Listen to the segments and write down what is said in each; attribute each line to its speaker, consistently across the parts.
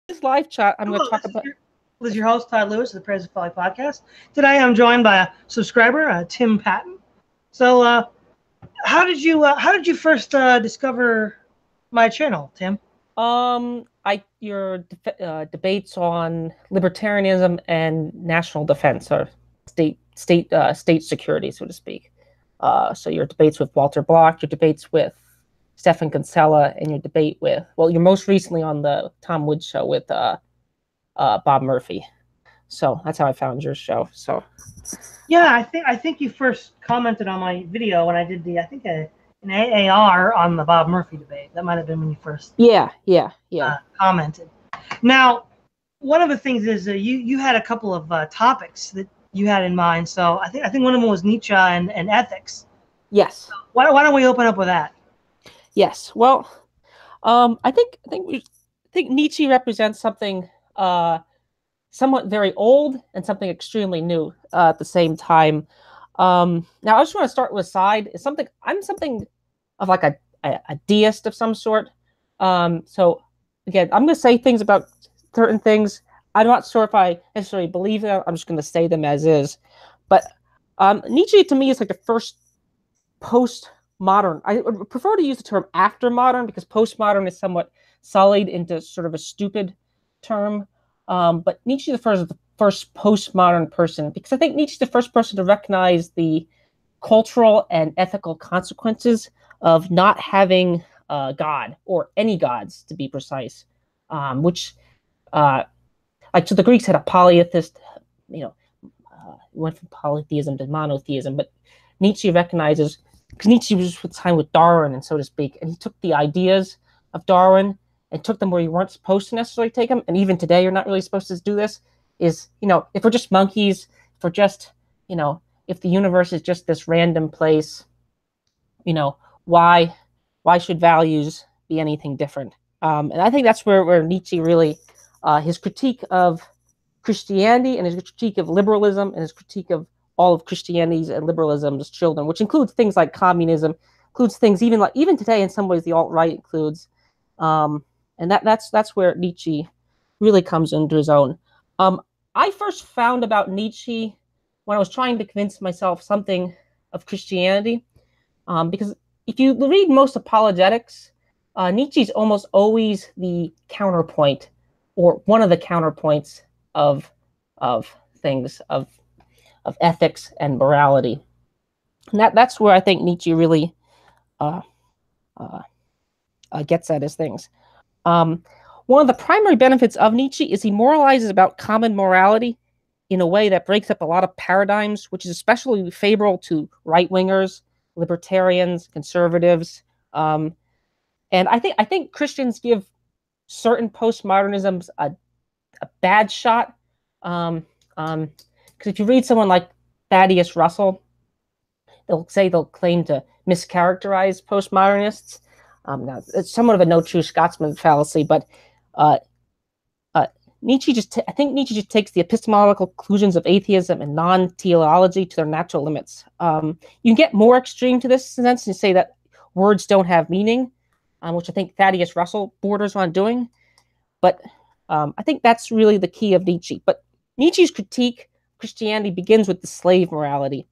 Speaker 1: This live chat, I'm going
Speaker 2: Hello,
Speaker 1: to talk about.
Speaker 2: this is your host, Todd Lewis of the President Folly podcast. Today I'm joined by a subscriber, Tim Patton. So, how did you first discover my channel, Tim?
Speaker 1: Your debates on libertarianism and national defense, or state security, so to speak. So your debates with Walter Block, your debates with Stephan Kinsella, and your debate with, well, you're most recently on the Tom Woods show with Bob Murphy. So that's how I found your show. So
Speaker 2: Yeah, I think you first commented on my video when I did an AAR on the Bob Murphy debate. That might have been when you first
Speaker 1: yeah.
Speaker 2: commented. Now, one of the things is you had a couple of topics that you had in mind. So I think one of them was Nietzsche and ethics.
Speaker 1: Yes.
Speaker 2: Why don't we open up with that?
Speaker 1: Yes. Well, I think Nietzsche represents something somewhat very old and something extremely new at the same time. Now, I just want to start with side. I'm something of like a deist of some sort. So again, I'm going to say things about certain things. I'm not sure if I necessarily believe them. I'm just going to say them as is. But Nietzsche to me is like the first postmodern. I would prefer to use the term after modern because postmodern is somewhat sullied into sort of a stupid term. But Nietzsche is the first postmodern person because I think Nietzsche is the first person to recognize the cultural and ethical consequences of not having God or any gods, to be precise. Which, so the Greeks had a polytheist, went from polytheism to monotheism, but Nietzsche recognizes, because Nietzsche was with time with Darwin, and so to speak, and he took the ideas of Darwin and took them where you weren't supposed to necessarily take them, and even today you're not really supposed to do this, is, if we're just monkeys, if we're just, if the universe is just this random place, why should values be anything different? And I think that's where Nietzsche really, his critique of Christianity and his critique of liberalism and his critique of all of Christianity's and liberalism's children, which includes things like communism, includes things even today in some ways the alt-right includes, and that's where Nietzsche really comes into his own. I first found about Nietzsche when I was trying to convince myself something of Christianity, because if you read most apologetics, Nietzsche's almost always the counterpoint or one of the counterpoints of things of ethics and morality, and that's where I think Nietzsche really gets at his things. One of the primary benefits of Nietzsche is he moralizes about common morality in a way that breaks up a lot of paradigms, which is especially favorable to right-wingers, libertarians, conservatives, and I think Christians give certain postmodernisms a bad shot. Because if you read someone like Thaddeus Russell, they'll claim to mischaracterize postmodernists. Now, it's somewhat of a no true Scotsman fallacy, but Nietzsche I think Nietzsche just takes the epistemological conclusions of atheism and non-teleology to their natural limits. You can get more extreme to this sense and say that words don't have meaning, which I think Thaddeus Russell borders on doing. But I think that's really the key of Nietzsche. But Nietzsche's critique of Christianity begins with the slave morality.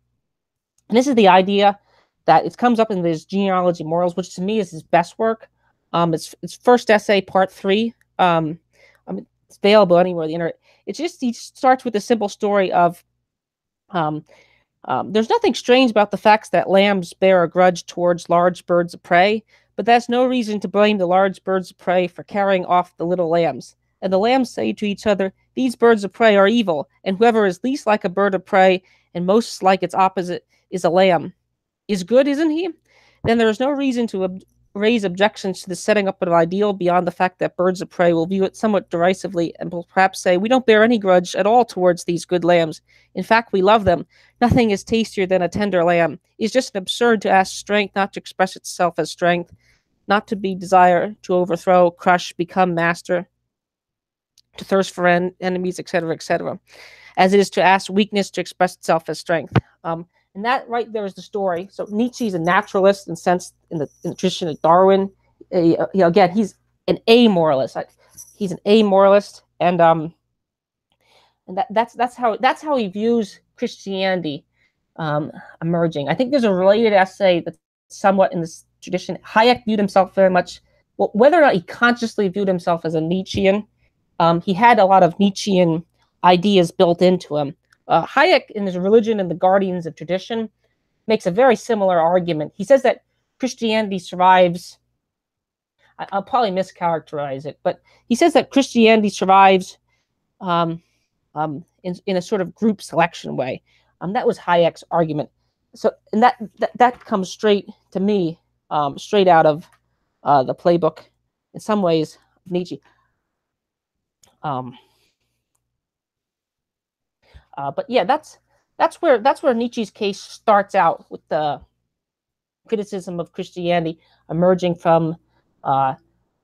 Speaker 1: And this is the idea that it comes up in his Genealogy of Morals, which to me is his best work. It's first essay, part 3. It's available anywhere on the internet. He starts with a simple story of there's nothing strange about the facts that lambs bear a grudge towards large birds of prey, but that's no reason to blame the large birds of prey for carrying off the little lambs. And the lambs say to each other, these birds of prey are evil, and whoever is least like a bird of prey and most like its opposite is a lamb. Is good, isn't he? Then there is no reason to raise objections to the setting up of an ideal beyond the fact that birds of prey will view it somewhat derisively and will perhaps say, we don't bear any grudge at all towards these good lambs. In fact, we love them. Nothing is tastier than a tender lamb. It is just absurd to ask strength not to express itself as strength, not to be desire, to overthrow, crush, become master, to thirst for enemies, etc., as it is to ask weakness to express itself as strength. And that right there is the story. So Nietzsche is a naturalist in the tradition of Darwin. Again, he's an amoralist. he's an amoralist, and that's how he views Christianity emerging. I think there's a related essay that's somewhat in this tradition. Hayek viewed himself very much, well, whether or not he consciously viewed himself as a Nietzschean, he had a lot of Nietzschean ideas built into him. Hayek, in his Religion and the Guardians of Tradition, makes a very similar argument. He says that Christianity survives. I'll probably mischaracterize it, but he says that Christianity survives in a sort of group selection way. That was Hayek's argument. So, and that comes straight to me, straight out of the playbook, in some ways, of Nietzsche. But yeah, that's where Nietzsche's case starts out, with the criticism of Christianity emerging from a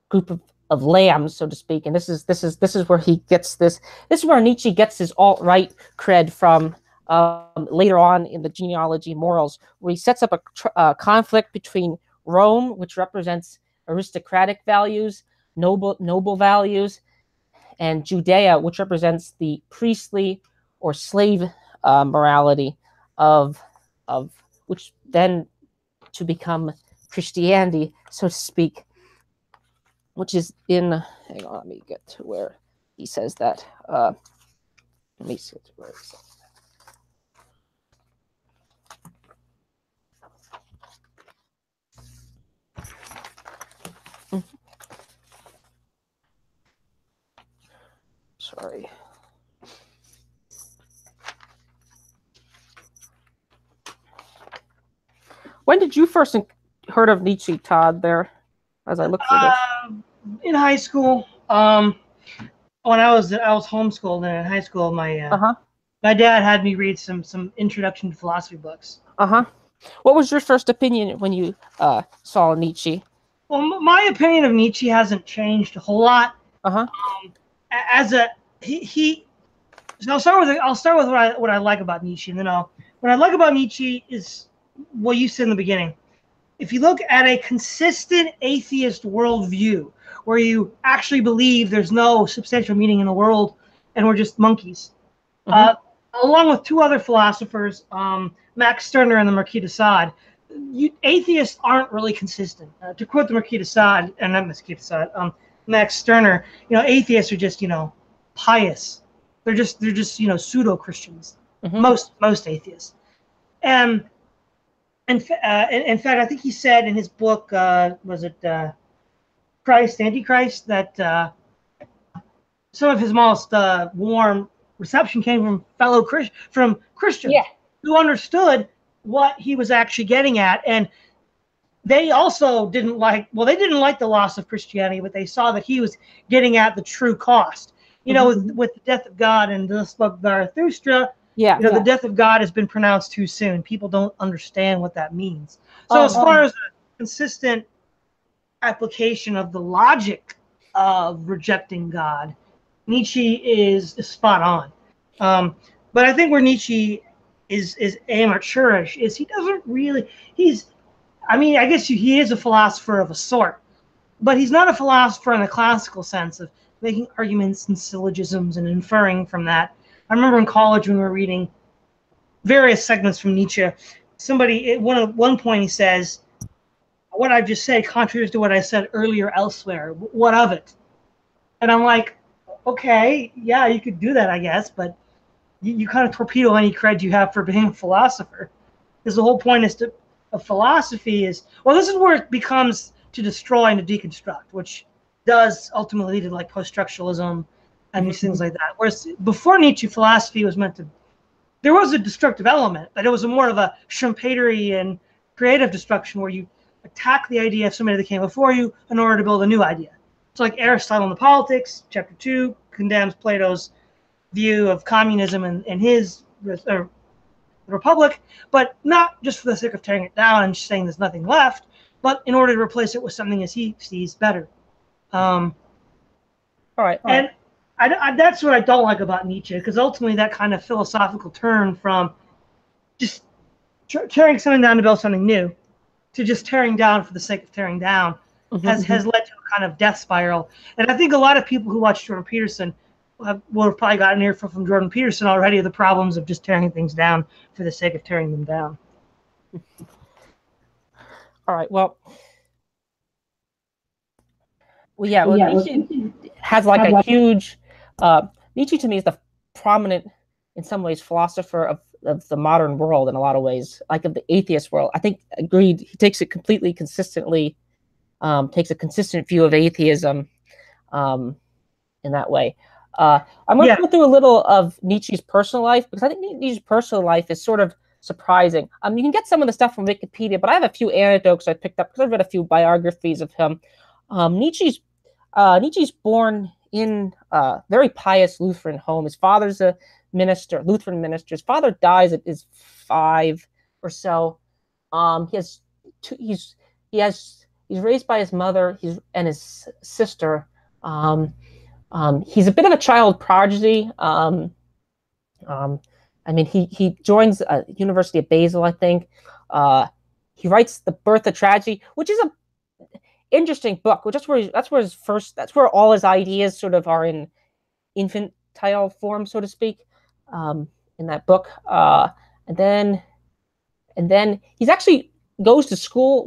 Speaker 1: group of lambs, so to speak. And this is where he gets this. This is where Nietzsche gets his alt-right cred from. Later on in the Genealogy Morals, where he sets up a conflict between Rome, which represents aristocratic values, noble values, and Judea, which represents the priestly or slave morality of which then to become Christianity, so to speak, which is in. Hang on, let me get to where he says that. Let me see where he says. Sorry. When did you first heard of Nietzsche, Todd? There, as I look for this.
Speaker 2: In high school. When I was homeschooled, and in high school, my dad had me read some introduction to philosophy books.
Speaker 1: What was your first opinion when you saw Nietzsche?
Speaker 2: Well, my opinion of Nietzsche hasn't changed a whole lot. So I'll start with what I like about Nietzsche, and then what I like about Nietzsche is what you said in the beginning. If you look at a consistent atheist worldview, where you actually believe there's no substantial meaning in the world and we're just monkeys, along with two other philosophers, Max Stirner and the Marquis de Sade, atheists aren't really consistent. To quote the Marquis de Sade, and not Marquis de Sade, Max Stirner, atheists are just pious. They're just pseudo Christians. Most atheists. And in fact, I think he said in his book, was it Christ, Antichrist, that some of his most warm reception came from Christians who understood what he was actually getting at, and they also didn't like the loss of Christianity, but they saw that he was getting at the true cost. With the death of God and the book of Zarathustra, the death of God has been pronounced too soon. People don't understand what that means. So as far as a consistent application of the logic of rejecting God, Nietzsche is spot on. But I think where Nietzsche is amateurish is he doesn't really. I guess he is a philosopher of a sort, but he's not a philosopher in the classical sense of making arguments and syllogisms and inferring from that. I remember in college when we were reading various segments from Nietzsche, somebody at one point he says, "What I've just said contradicts to what I said earlier elsewhere. What of it?" And I'm like, okay, yeah, you could do that, I guess, but you kind of torpedo any cred you have for being a philosopher. Because the whole point of philosophy is, this is where it becomes to destroy and to deconstruct, which does ultimately lead to like post-structuralism and these things like that. Whereas before Nietzsche, philosophy was there was a destructive element, but it was more of a Schumpeterian and creative destruction where you attack the idea of somebody that came before you in order to build a new idea. So like Aristotle in the Politics, chapter 2, condemns Plato's view of communism and his republic, but not just for the sake of tearing it down and saying there's nothing left, but in order to replace it with something as he sees better. All right. And that's what I don't like about Nietzsche, because ultimately that kind of philosophical turn from just tearing something down to build something new to just tearing down for the sake of tearing down has led to a kind of death spiral. And I think a lot of people who watch Jordan Peterson will have probably gotten an earful from Jordan Peterson already of the problems of just tearing things down for the sake of tearing them down.
Speaker 1: All right. Well, Nietzsche has like a huge. Nietzsche to me is the prominent, in some ways, philosopher of the modern world in a lot of ways, like of the atheist world. I think agreed. He takes it completely consistently, takes a consistent view of atheism in that way. I'm going to go through a little of Nietzsche's personal life because I think Nietzsche's personal life is sort of surprising. You can get some of the stuff from Wikipedia, but I have a few anecdotes I picked up because I've read a few biographies of him. Nietzsche's born in a very pious Lutheran home. His father's a minister, Lutheran minister. His father dies at his 5 or so. He's raised by his mother and his sister. He's a bit of a child prodigy. He joins University of Basel, I think. He writes The Birth of Tragedy, which is a interesting book. That's where all his ideas sort of are in infantile form, so to speak, in that book. And then he's actually goes to school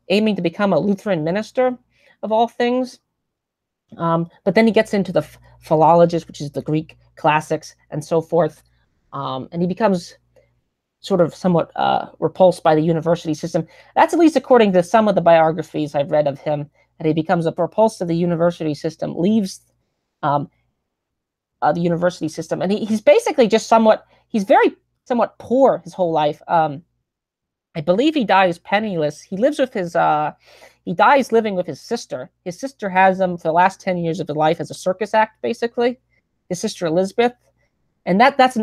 Speaker 1: aiming to become a Lutheran minister of all things. But then he gets into the philologies, which is the Greek classics and so forth. And he becomes sort of somewhat repulsed by the university system. That's at least according to some of the biographies I've read of him, that he becomes repulsed to the university system, leaves the university system. And he's basically just he's very somewhat poor his whole life. I believe he dies penniless. He dies living with his sister. His sister has him for the last 10 years of his life as a circus act, basically. His sister Elizabeth. And that's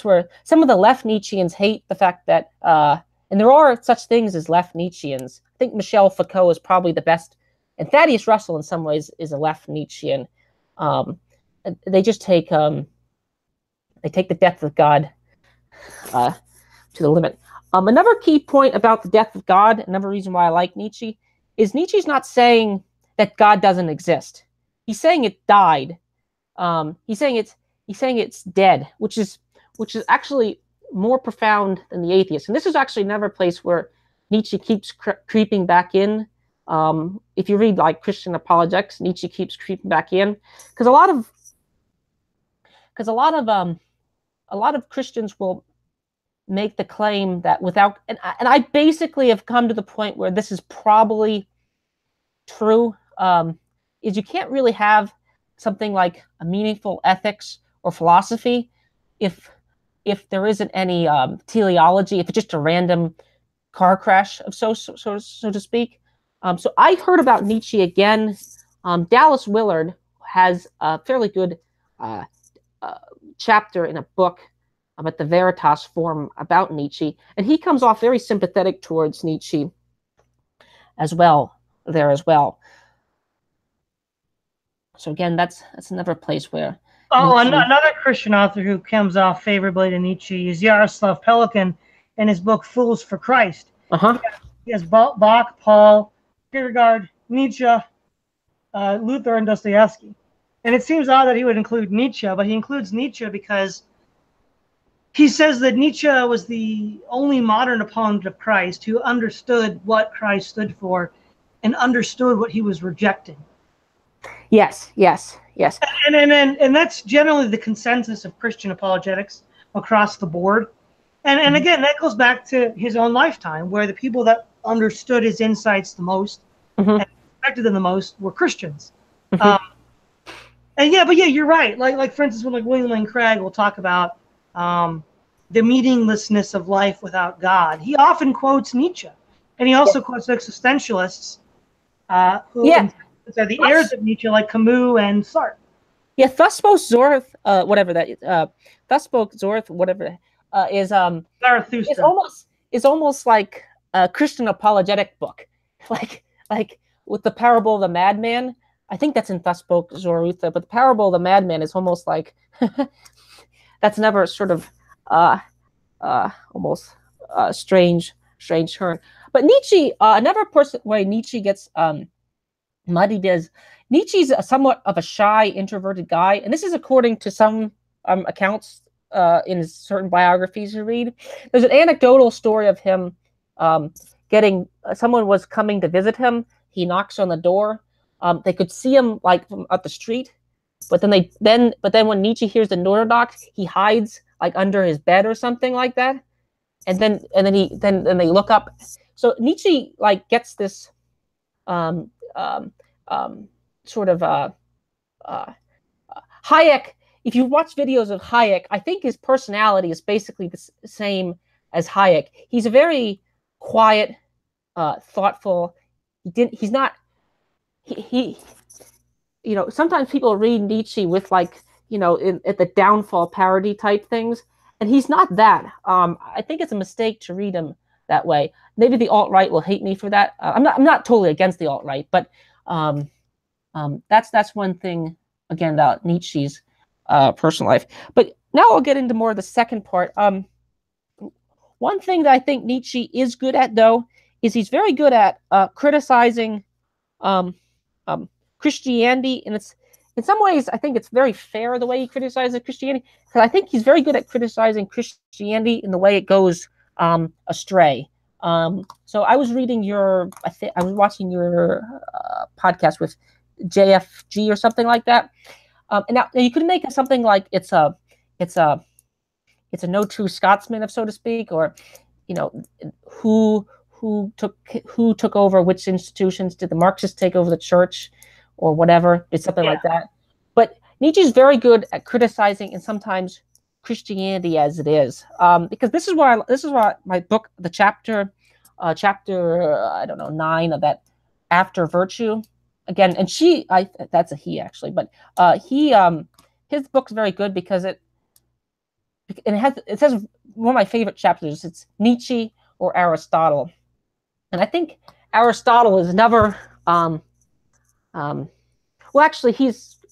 Speaker 1: where some of the left Nietzscheans hate the fact that, and there are such things as left Nietzscheans. I think Michel Foucault is probably the best, and Thaddeus Russell in some ways is a left Nietzschean. They just take the death of God to the limit. Another key point about the death of God, another reason why I like Nietzsche, is Nietzsche's not saying that God doesn't exist. He's saying it died. He's saying it's dead, which is actually more profound than the atheist. And this is actually another place where Nietzsche keeps creeping back in. If you read like Christian apologetics, Nietzsche keeps creeping back in because a lot of Christians will make the claim that without, and I basically have come to the point where this is probably true, is you can't really have something like a meaningful ethics or philosophy if there isn't any teleology, if it's just a random car crash, so to speak. So I heard about Nietzsche again. Dallas Willard has a fairly good chapter in a book at the Veritas Forum about Nietzsche, and he comes off very sympathetic towards Nietzsche as well. So again, that's another place where.
Speaker 2: Another Christian author who comes off favorably to Nietzsche is Yaroslav Pelikan in his book Fools for Christ. He has Bach, Paul, Kierkegaard, Nietzsche, Luther, and Dostoevsky. And it seems odd that he would include Nietzsche, but he includes Nietzsche because he says that Nietzsche was the only modern opponent of Christ who understood what Christ stood for and understood what he was rejecting.
Speaker 1: Yes.
Speaker 2: And that's generally the consensus of Christian apologetics across the board. And again, that goes back to his own lifetime, where the people that understood his insights the most and respected them the most were Christians. But you're right. Like for instance, when like William Lane Craig will talk about the meaninglessness of life without God, he often quotes Nietzsche, and he also quotes existentialists who are the heirs of Nietzsche, like Camus and Sartre.
Speaker 1: Yeah, thus spoke Zorth, whatever that is. Thus spoke Zorth, whatever is
Speaker 2: Zarathustra.
Speaker 1: It's almost like a Christian apologetic book, like with the parable of the madman. I think that's in Thus spoke Zarathustra, but the parable of the madman is almost like that's never sort of almost strange turn. But Nietzsche, another person where Nietzsche gets muddied is Nietzsche's somewhat of a shy, introverted guy, and this is according to some accounts in certain biographies you read. There's an anecdotal story of him getting someone was coming to visit him. He knocks on the door. They could see him like from up the street, but then when Nietzsche hears the door knock, he hides like under his bed or something like that, and then they look up. So Nietzsche like gets this um, um, sort of Hayek. If you watch videos of Hayek, I think his personality is basically the same as Hayek. He's a very quiet, thoughtful. He's not. He sometimes people read Nietzsche with like at the downfall parody type things, and he's not that. I think it's a mistake to read him that way. Maybe the alt-right will hate me for that. I'm not totally against the alt-right, but that's one thing again about Nietzsche's personal life. But now I'll get into more of the second part. One thing that I think Nietzsche is good at, though, is he's very good at criticizing Christianity, and it's in some ways I think it's very fair the way he criticizes Christianity, because I think he's very good at criticizing Christianity in the way it goes astray. So I was reading I was watching your podcast with JFG or something like that, and now you could make it something like it's a no true Scotsman, if so to speak, or who took over which institutions? Did the Marxists take over the church, or whatever? It's something like that. But Nietzsche's very good at criticizing and sometimes Christianity as it is, because this is why my book, the chapter I don't know 9 of that After Virtue, again, and that's a he actually, but his book's very good because it says one of my favorite chapters. It's Nietzsche or Aristotle, and I think Aristotle is never. Well, actually,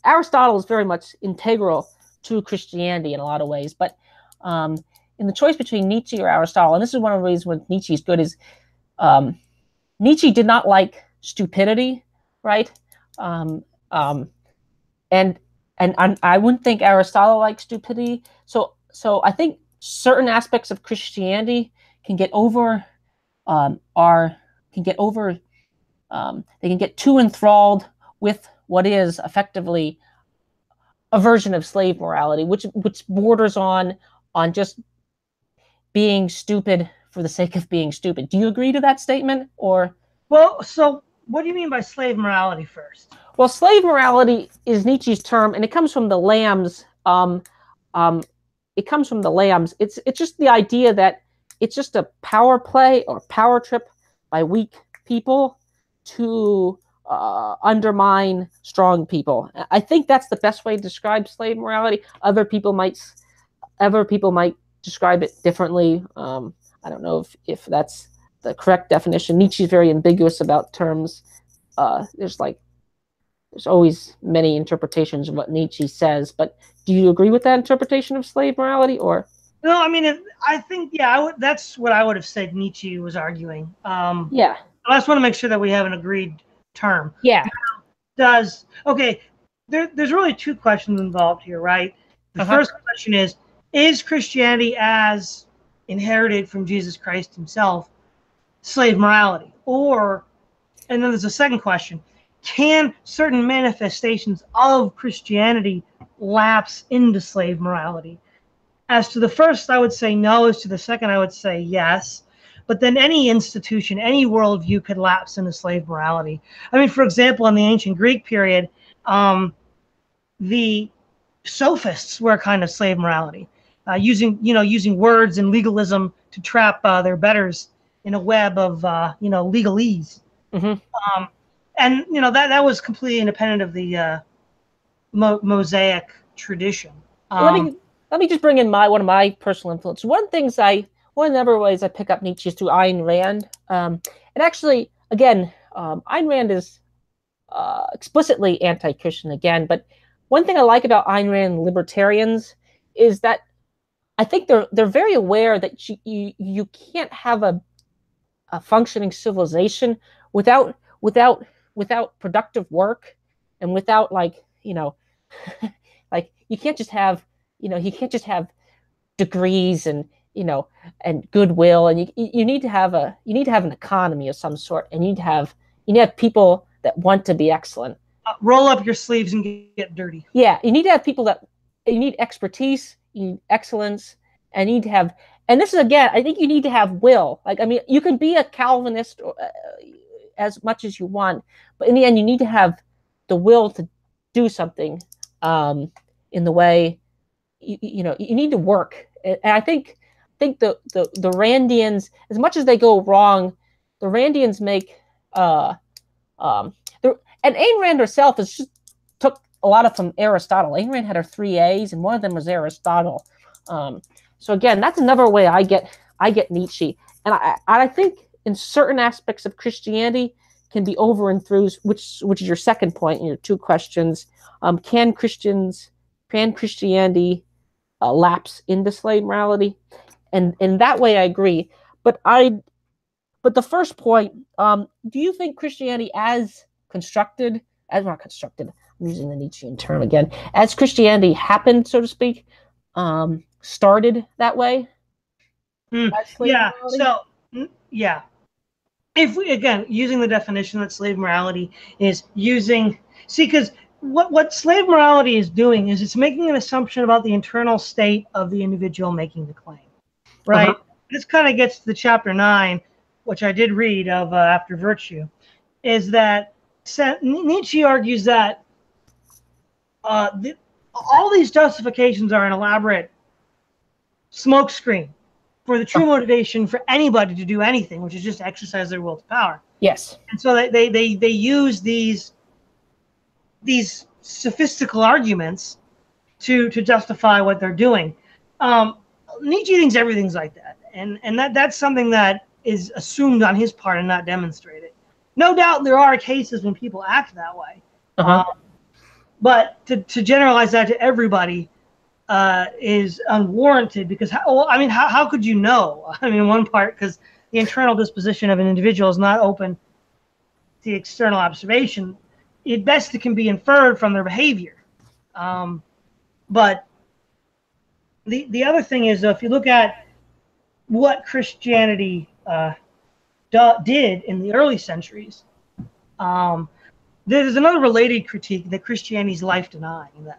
Speaker 1: Aristotle is very much integral to Christianity in a lot of ways. But in the choice between Nietzsche or Aristotle, and this is one of the reasons when Nietzsche is good, is Nietzsche did not like stupidity, right? And I wouldn't think Aristotle liked stupidity. So I think certain aspects of Christianity can get they can get too enthralled with what is effectively a version of slave morality, which borders on just being stupid for the sake of being stupid. Do you agree to that statement? Or
Speaker 2: so what do you mean by slave morality first?
Speaker 1: Well, slave morality is Nietzsche's term, and it comes from the Lambs. It comes from the Lambs. It's just the idea that it's just a power play or power trip by weak people to undermine strong people. I think that's the best way to describe slave morality. Other people might describe it differently. I don't know if that's the correct definition. Nietzsche's very ambiguous about terms. There's always many interpretations of what Nietzsche says, but do you agree with that interpretation of slave morality, or?
Speaker 2: No, I mean, I think, that's what I would have said Nietzsche was arguing.
Speaker 1: Yeah.
Speaker 2: I just want to make sure that we have an agreed term.
Speaker 1: Yeah.
Speaker 2: There's really two questions involved here, right? The first question is Christianity as inherited from Jesus Christ himself slave morality? And then there's a second question, can certain manifestations of Christianity lapse into slave morality? As to the first, I would say no. As to the second, I would say yes. But then any institution, any worldview could lapse into slave morality. I mean, for example, in the ancient Greek period, the sophists were a kind of slave morality, using words and legalism to trap their betters in a web of legalese. Mm-hmm. And that was completely independent of the Mosaic tradition.
Speaker 1: Let me just bring in one of my personal influences. One of the other ways I pick up Nietzsche is through Ayn Rand. And actually, again, Ayn Rand is explicitly anti-Christian again. But one thing I like about Ayn Rand libertarians is that I think they're very aware that you can't have a functioning civilization without without productive work and without like you can't just have you can't just have degrees and and goodwill, and you need to have an economy of some sort, and you need to have people that want to be excellent.
Speaker 2: Roll up your sleeves and get dirty.
Speaker 1: Yeah, you need to have people that you need expertise, you need excellence, and you need to have. And this is again, I think you need to have will. Like, I mean, you can be a Calvinist as much as you want, but in the end, you need to have the will to do something in the way you need to work. And I think the Randians, as much as they go wrong, the Randians make and Ayn Rand herself is just took a lot of from Aristotle. Ayn Rand had her 3 A's, and one of them was Aristotle. So again, that's another way I get Nietzsche, and I think in certain aspects of Christianity can be over and through, which is your second point in your two questions. Can Christianity lapse into slave morality? And in that way, I agree. But the first point, do you think Christianity as not constructed, I'm using the Nietzschean term again, as Christianity happened, so to speak, started that way?
Speaker 2: Yeah. So, yeah. If we, again, using the definition that slave morality is using, because what slave morality is doing is it's making an assumption about the internal state of the individual making the claim, right? Uh-huh. This kind of gets to the chapter 9, which I did read of After Virtue, is that Nietzsche argues that all these justifications are an elaborate smokescreen for the true motivation for anybody to do anything, which is just exercise their will to power.
Speaker 1: Yes.
Speaker 2: And so they use these sophistical arguments to justify what they're doing. Nietzsche thinks everything's like that, and that's something that is assumed on his part and not demonstrated. No doubt there are cases when people act that way, but to generalize that to everybody is unwarranted, because how could you know? I mean, in one part, because the internal disposition of an individual is not open to external observation. It best can be inferred from their behavior. But the other thing is, if you look at what Christianity did in the early centuries, there's another related critique that Christianity's life denying. That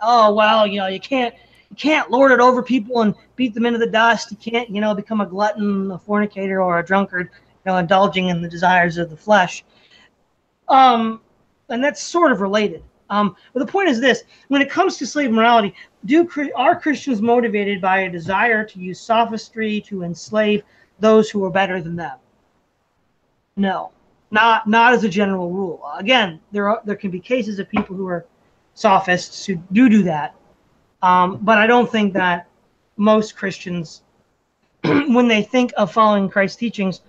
Speaker 2: you can't lord it over people and beat them into the dust. You can't become a glutton, a fornicator, or a drunkard, indulging in the desires of the flesh. And that's sort of related. But the point is this: when it comes to slave morality, are Christians motivated by a desire to use sophistry to enslave those who are better than them? No, not as a general rule. Again, there can be cases of people who are sophists who do that. But I don't think that most Christians, when they think of following Christ's teachings,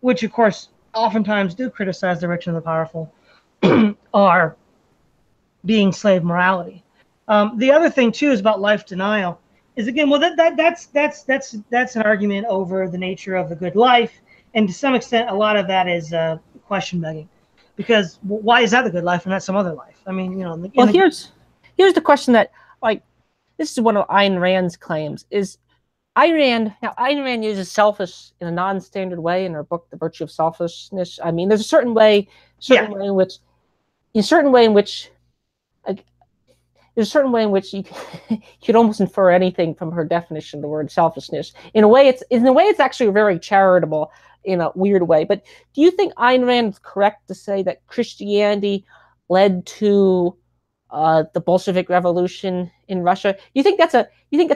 Speaker 2: which of course oftentimes do criticize the rich and the powerful, are being slave morality. The other thing too is about life denial. Is again, well, that's an argument over the nature of the good life, and to some extent, a lot of that is question begging, because why is that the good life and not some other life? I mean,
Speaker 1: here's the question that, like, this is one of Ayn Rand's claims. Is Ayn Rand uses selfish in a non-standard way in her book, The Virtue of Selfishness. I mean, there's a certain way in which you could almost infer anything from her definition of the word selfishness. In a way, it's actually very charitable in a weird way. But do you think Ayn Rand is correct to say that Christianity led to the Bolshevik Revolution in Russia? You think that's a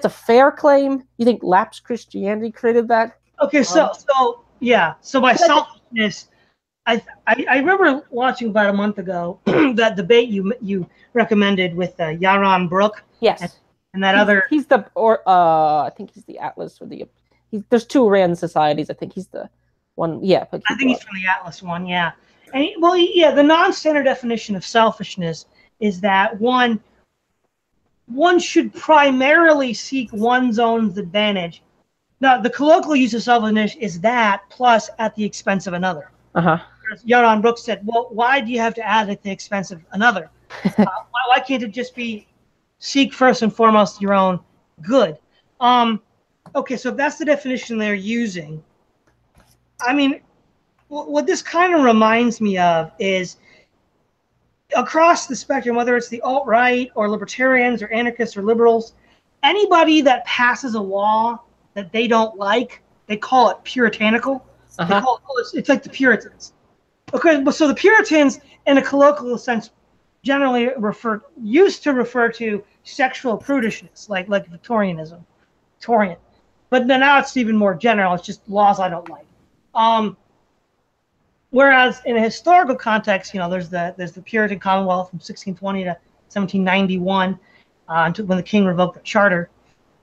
Speaker 1: fair claim? You think lapsed Christianity created that?
Speaker 2: Okay, so by selfishness, I remember watching about a month ago that debate you recommended with Yaron Brook.
Speaker 1: Yes,
Speaker 2: and that
Speaker 1: I think he's the Atlas, or there's two Rand societies. I think he's the one. Yeah,
Speaker 2: I think he's from the Atlas one. Yeah, and the non-standard definition of selfishness is that one should primarily seek one's own advantage Now, the colloquial use of selfishness is that plus at the expense of another.
Speaker 1: Uh-huh.
Speaker 2: Yaron Brooks said, well, why do you have to add at the expense of another? Why can't it just be seek first and foremost your own good? Okay, so if that's the definition they're using, I mean, what this kind of reminds me of is across the spectrum, whether it's the alt-right or libertarians or anarchists or liberals, anybody that passes a law that they don't like, they call it puritanical. They call it, it's like the Puritans. Okay, so the Puritans, in a colloquial sense, generally used to refer to sexual prudishness, like Victorianism, Victorian. But now it's even more general. It's just laws I don't like. Whereas in a historical context, there's the Puritan Commonwealth from 1620 to 1791, when the king revoked the charter,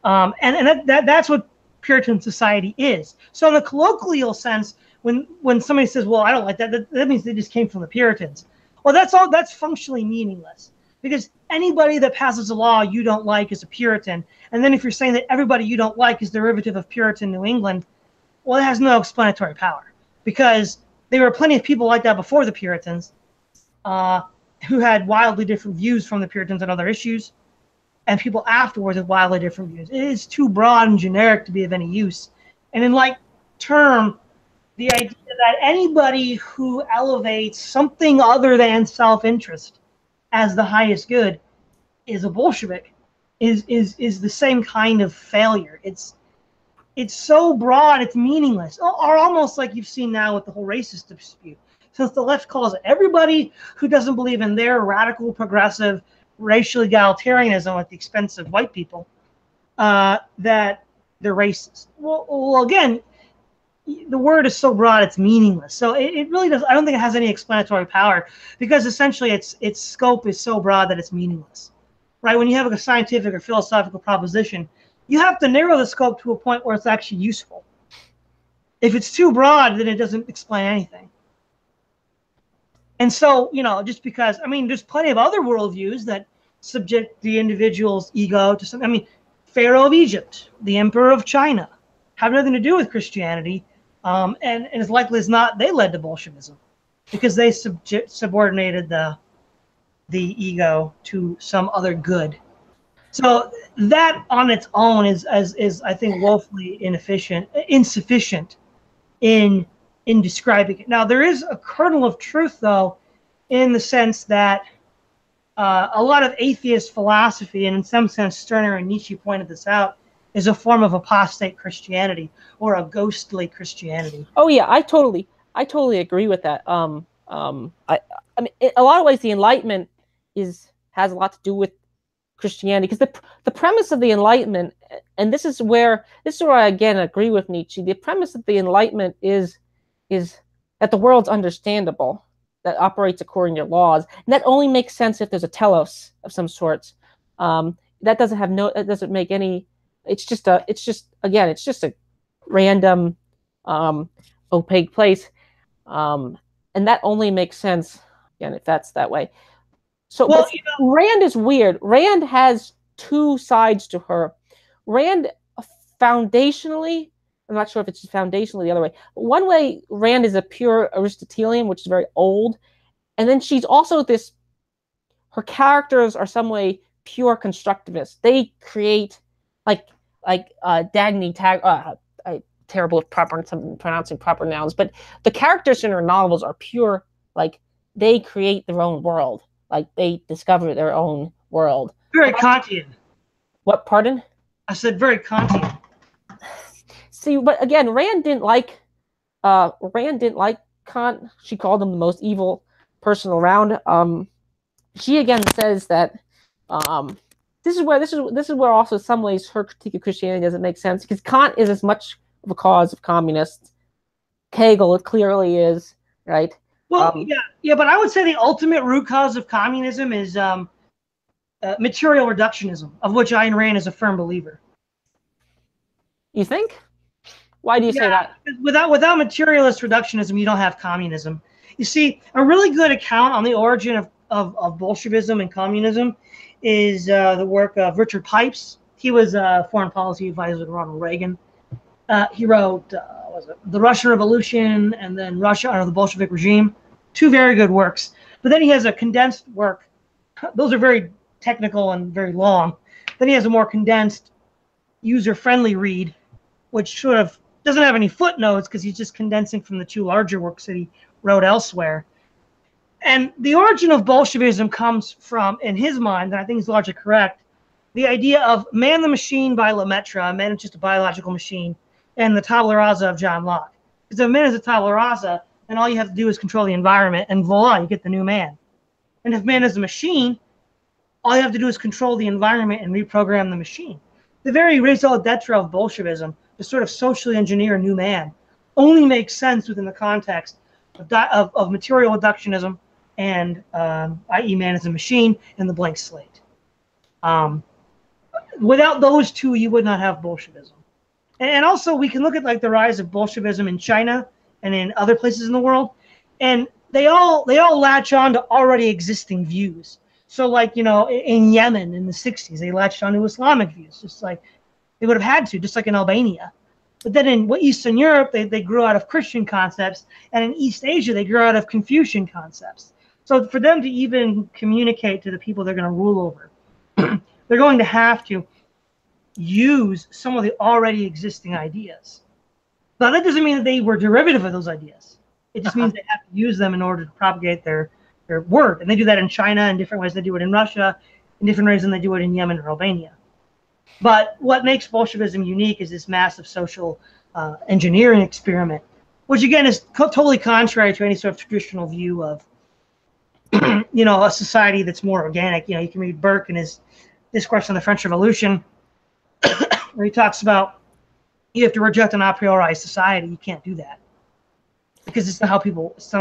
Speaker 2: and that's what Puritan society is. So in the colloquial sense, when somebody says, "Well, I don't like that," that means they just came from the Puritans. Well, that's functionally meaningless, because anybody that passes a law you don't like is a Puritan. And then if you're saying that everybody you don't like is derivative of Puritan New England, well, it has no explanatory power, because there were plenty of people like that before the Puritans, who had wildly different views from the Puritans on other issues, and people afterwards with wildly different views. It is too broad and generic to be of any use. And in like term, the idea that anybody who elevates something other than self-interest as the highest good is a Bolshevik is the same kind of failure. It's so broad, it's meaningless, or almost like you've seen now with the whole racist dispute. Since the left calls it everybody who doesn't believe in their radical, progressive, racial egalitarianism at the expense of white people, that they're racist. Well, again, the word is so broad, it's meaningless. So it really does. I don't think it has any explanatory power, because essentially its scope is so broad that it's meaningless, right? When you have a scientific or philosophical proposition, you have to narrow the scope to a point where it's actually useful. If it's too broad, then it doesn't explain anything. And so, just because, there's plenty of other worldviews that subject the individual's ego to something. Pharaoh of Egypt, the Emperor of China, have nothing to do with Christianity. And as likely as not, they led to Bolshevism, because they subordinated the ego to some other good. So that on its own is I think woefully insufficient in describing it. Now, there is a kernel of truth, though, in the sense that a lot of atheist philosophy, and in some sense Stirner and Nietzsche pointed this out, is a form of apostate Christianity, or a ghostly Christianity.
Speaker 1: Oh yeah, I totally agree with that. A lot of ways the Enlightenment has a lot to do with Christianity, because the premise of the Enlightenment, and this is where I again agree with Nietzsche. The premise of the Enlightenment is that the world's understandable, that operates according to laws, and that only makes sense if there's a telos of some sorts. That doesn't make any. It's just a random, opaque place, and that only makes sense again if that's that way. So, well, Rand is weird. Rand has two sides to her. Rand, foundationally, I'm not sure if it's foundationally the other way. But one way, Rand is a pure Aristotelian, which is very old. And then she's also her characters are some way pure constructivists. They create, like Dagny Tag, I'm terrible at pronouncing proper nouns, but the characters in her novels are pure, like, they create their own world. Like, they discover their own world.
Speaker 2: Very Kantian.
Speaker 1: What, pardon?
Speaker 2: I said very Kantian.
Speaker 1: See, but again, Rand didn't like Kant. She called him the most evil person around. She again says that this is where also in some ways her critique of Christianity doesn't make sense, because Kant is as much of a cause of communists. Hegel, it clearly is, right?
Speaker 2: Well, yeah, but I would say the ultimate root cause of communism is material reductionism, of which Ayn Rand is a firm believer.
Speaker 1: You think? Why do you say that?
Speaker 2: Without materialist reductionism, you don't have communism. You see, a really good account on the origin of Bolshevism and communism is the work of Richard Pipes. He was a foreign policy advisor to Ronald Reagan. He wrote The Russian Revolution and then Russia under the Bolshevik Regime. Two very good works. But then he has a condensed work. Those are very technical and very long. Then he has a more condensed, user-friendly read, which sort of doesn't have any footnotes because he's just condensing from the two larger works that he wrote elsewhere. And the origin of Bolshevism comes from, in his mind, and I think he's largely correct, the idea of man the machine by Lemaitre, man is just a biological machine, and the tabula rasa of John Locke. Because if man is a tabula rasa, then all you have to do is control the environment, and voila, you get the new man. And if man is a machine, all you have to do is control the environment and reprogram the machine. The very raison d'etre of Bolshevism, to sort of socially engineer a new man, only makes sense within the context of material reductionism and, i.e. man as a machine, and the blank slate. Without those two, you would not have Bolshevism. And also, we can look at like the rise of Bolshevism in China and in other places in the world, and they all latch on to already existing views. So, like, you know, in Yemen in the 60s, they latched on to Islamic views, just like they would have had to, just like in Albania. But then in Eastern Europe, they grew out of Christian concepts, and in East Asia, they grew out of Confucian concepts. So for them to even communicate to the people they're going to rule over, they're going to have to use some of the already existing ideas. But that doesn't mean that they were derivative of those ideas. It just means they have to use them in order to propagate their word. And they do that in China in different ways. They do it in Russia in different ways than they do it in Yemen or Albania. But what makes Bolshevism unique is this massive social engineering experiment, which again is totally contrary to any sort of traditional view of, you know, a society that's more organic. You know, you can read Burke in his discourse on the French Revolution, where he talks about you have to reject an a priori society. You can't do that because it's not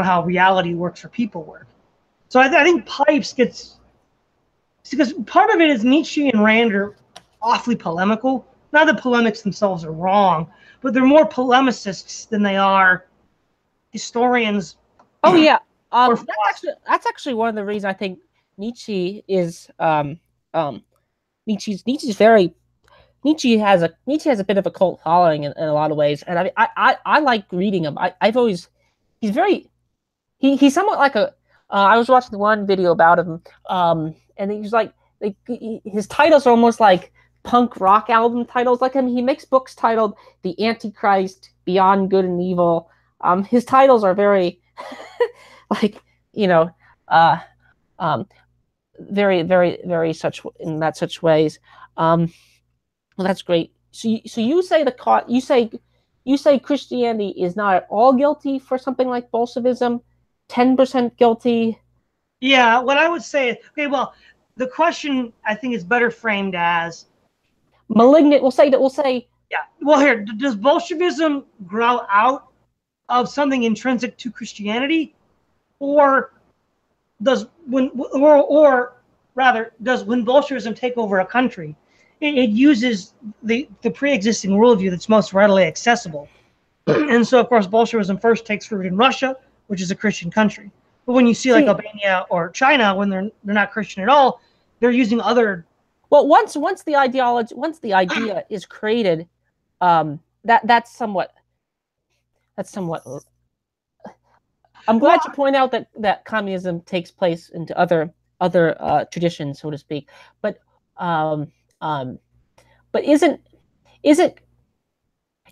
Speaker 2: how reality works or people work. So I think Pipes gets, because part of it is Nietzsche and Rand are awfully polemical. Not that polemics themselves are wrong, but they're more polemicists than they are historians.
Speaker 1: Oh yeah, that's actually one of the reasons I think Nietzsche is Nietzsche has a bit of a cult following in a lot of ways, and I like reading him. He's somewhat like a. I was watching one video about him, and he's like his titles are almost like punk rock album titles. Like him, he makes books titled "The Antichrist," "Beyond Good and Evil." His titles are very, like, you know, very, very, very such ways. Well, that's great. So you say Christianity is not at all guilty for something like Bolshevism, 10% guilty.
Speaker 2: Yeah, what I would say is, okay, well, the question I think is better framed as
Speaker 1: malignant. We'll say.
Speaker 2: Yeah. Well, here, does Bolshevism grow out of something intrinsic to Christianity, or does when Bolshevism take over a country, it uses the pre-existing worldview that's most readily accessible. And so, of course, Bolshevism first takes root in Russia, which is a Christian country. But when you see like Albania or China, when they're not Christian at all, they're using other.
Speaker 1: Well, once the idea is created, that's somewhat. I'm glad you point out that communism takes place into other traditions, so to speak. But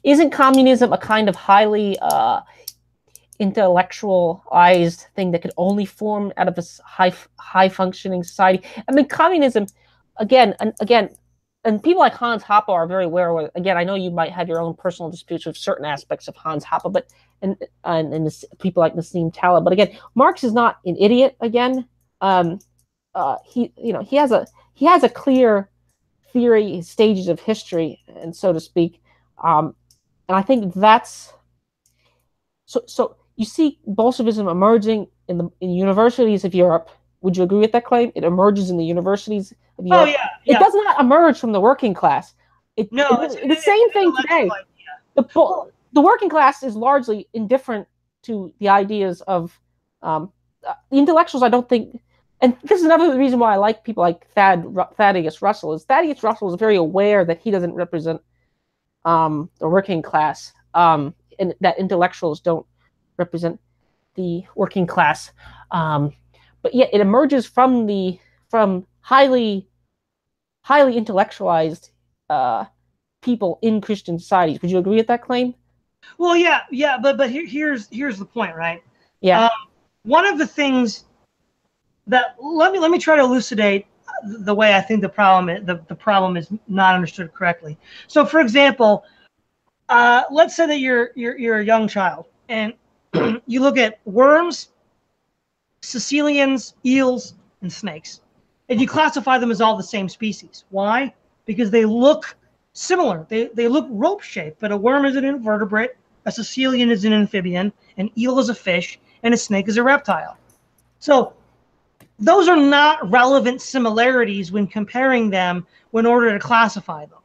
Speaker 1: isn't communism a kind of highly intellectualized thing that could only form out of a high functioning society? I mean, communism, again, and people like Hans Hoppe are very aware of it. Again, I know you might have your own personal disputes with certain aspects of Hans Hoppe, but and people like Nassim Taleb. But again, Marx is not an idiot. Again, he has a clear theory, stages of history, and so to speak. And I think that's so. You see Bolshevism emerging in universities of Europe. Would you agree with that claim? It emerges in the universities of Europe.
Speaker 2: Oh yeah.
Speaker 1: It does not emerge from the working class. It's the same thing today. The working class is largely indifferent to the ideas of the intellectuals. I don't think, and this is another reason why I like people like Thaddeus Russell. Thaddeus Russell is very aware that he doesn't represent the working class, and that intellectuals don't represent the working class. But yet it emerges from highly intellectualized people in Christian societies. Would you agree with that claim?
Speaker 2: Well, yeah, but here's the point, right?
Speaker 1: Yeah.
Speaker 2: One of the things that let me try to elucidate the way I think the problem is not understood correctly. So, for example, let's say that you're a young child and you look at worms, caecilians, eels, and snakes, and you classify them as all the same species. Why? Because they look similar. They look rope shaped, but a worm is an invertebrate, a caecilian is an amphibian, an eel is a fish, and a snake is a reptile. So those are not relevant similarities when comparing them in order to classify them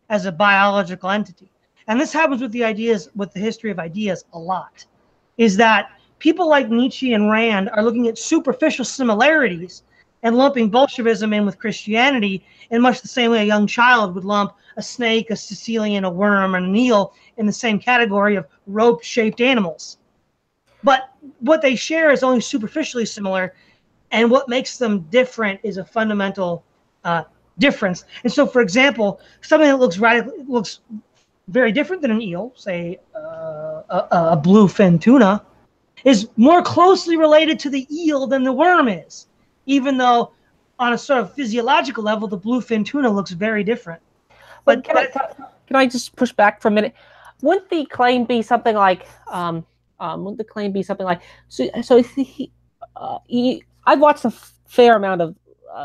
Speaker 2: as a biological entity. And this happens with the history of ideas a lot, is that people like Nietzsche and Rand are looking at superficial similarities and lumping Bolshevism in with Christianity in much the same way a young child would lump a snake, a caecilian, a worm, and an eel in the same category of rope-shaped animals. But what they share is only superficially similar, and what makes them different is a fundamental difference. And so, for example, something that looks very different than an eel, say a bluefin tuna, is more closely related to the eel than the worm is, even though on a sort of physiological level, the bluefin tuna looks very different.
Speaker 1: But can I just push back for a minute? Wouldn't the claim be something like, I've watched a fair amount of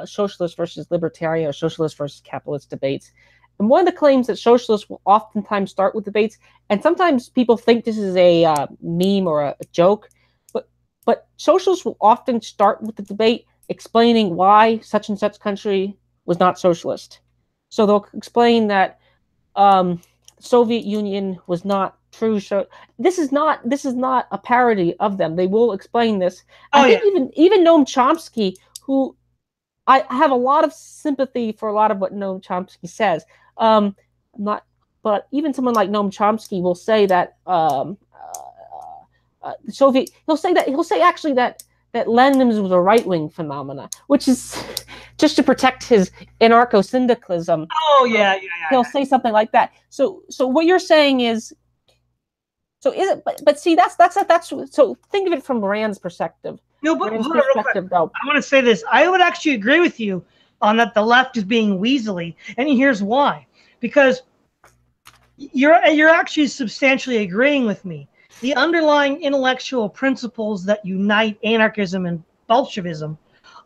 Speaker 1: socialist versus libertarian or socialist versus capitalist debates. And one of the claims that socialists will oftentimes start with debates, and sometimes people think this is a meme or a joke, but socialists will often start with the debate explaining why such and such country was not socialist. So they'll explain that Soviet Union was not true. So this is not a parody of them. They will explain this. I think even Noam Chomsky, who I have a lot of sympathy for a lot of what Noam Chomsky says. But even someone like Noam Chomsky will say that Soviet. He'll say actually that Leninism was a right-wing phenomena, which is just to protect his anarcho-syndicalism.
Speaker 2: Oh yeah.
Speaker 1: He'll say something like that. So what you're saying is, so is it? But see, that's so think of it from Rand's perspective.
Speaker 2: No, but hold on real quick. I want to say this. I would actually agree with you on that. The left is being weaselly, and here's why. Because you're actually substantially agreeing with me. The underlying intellectual principles that unite anarchism and Bolshevism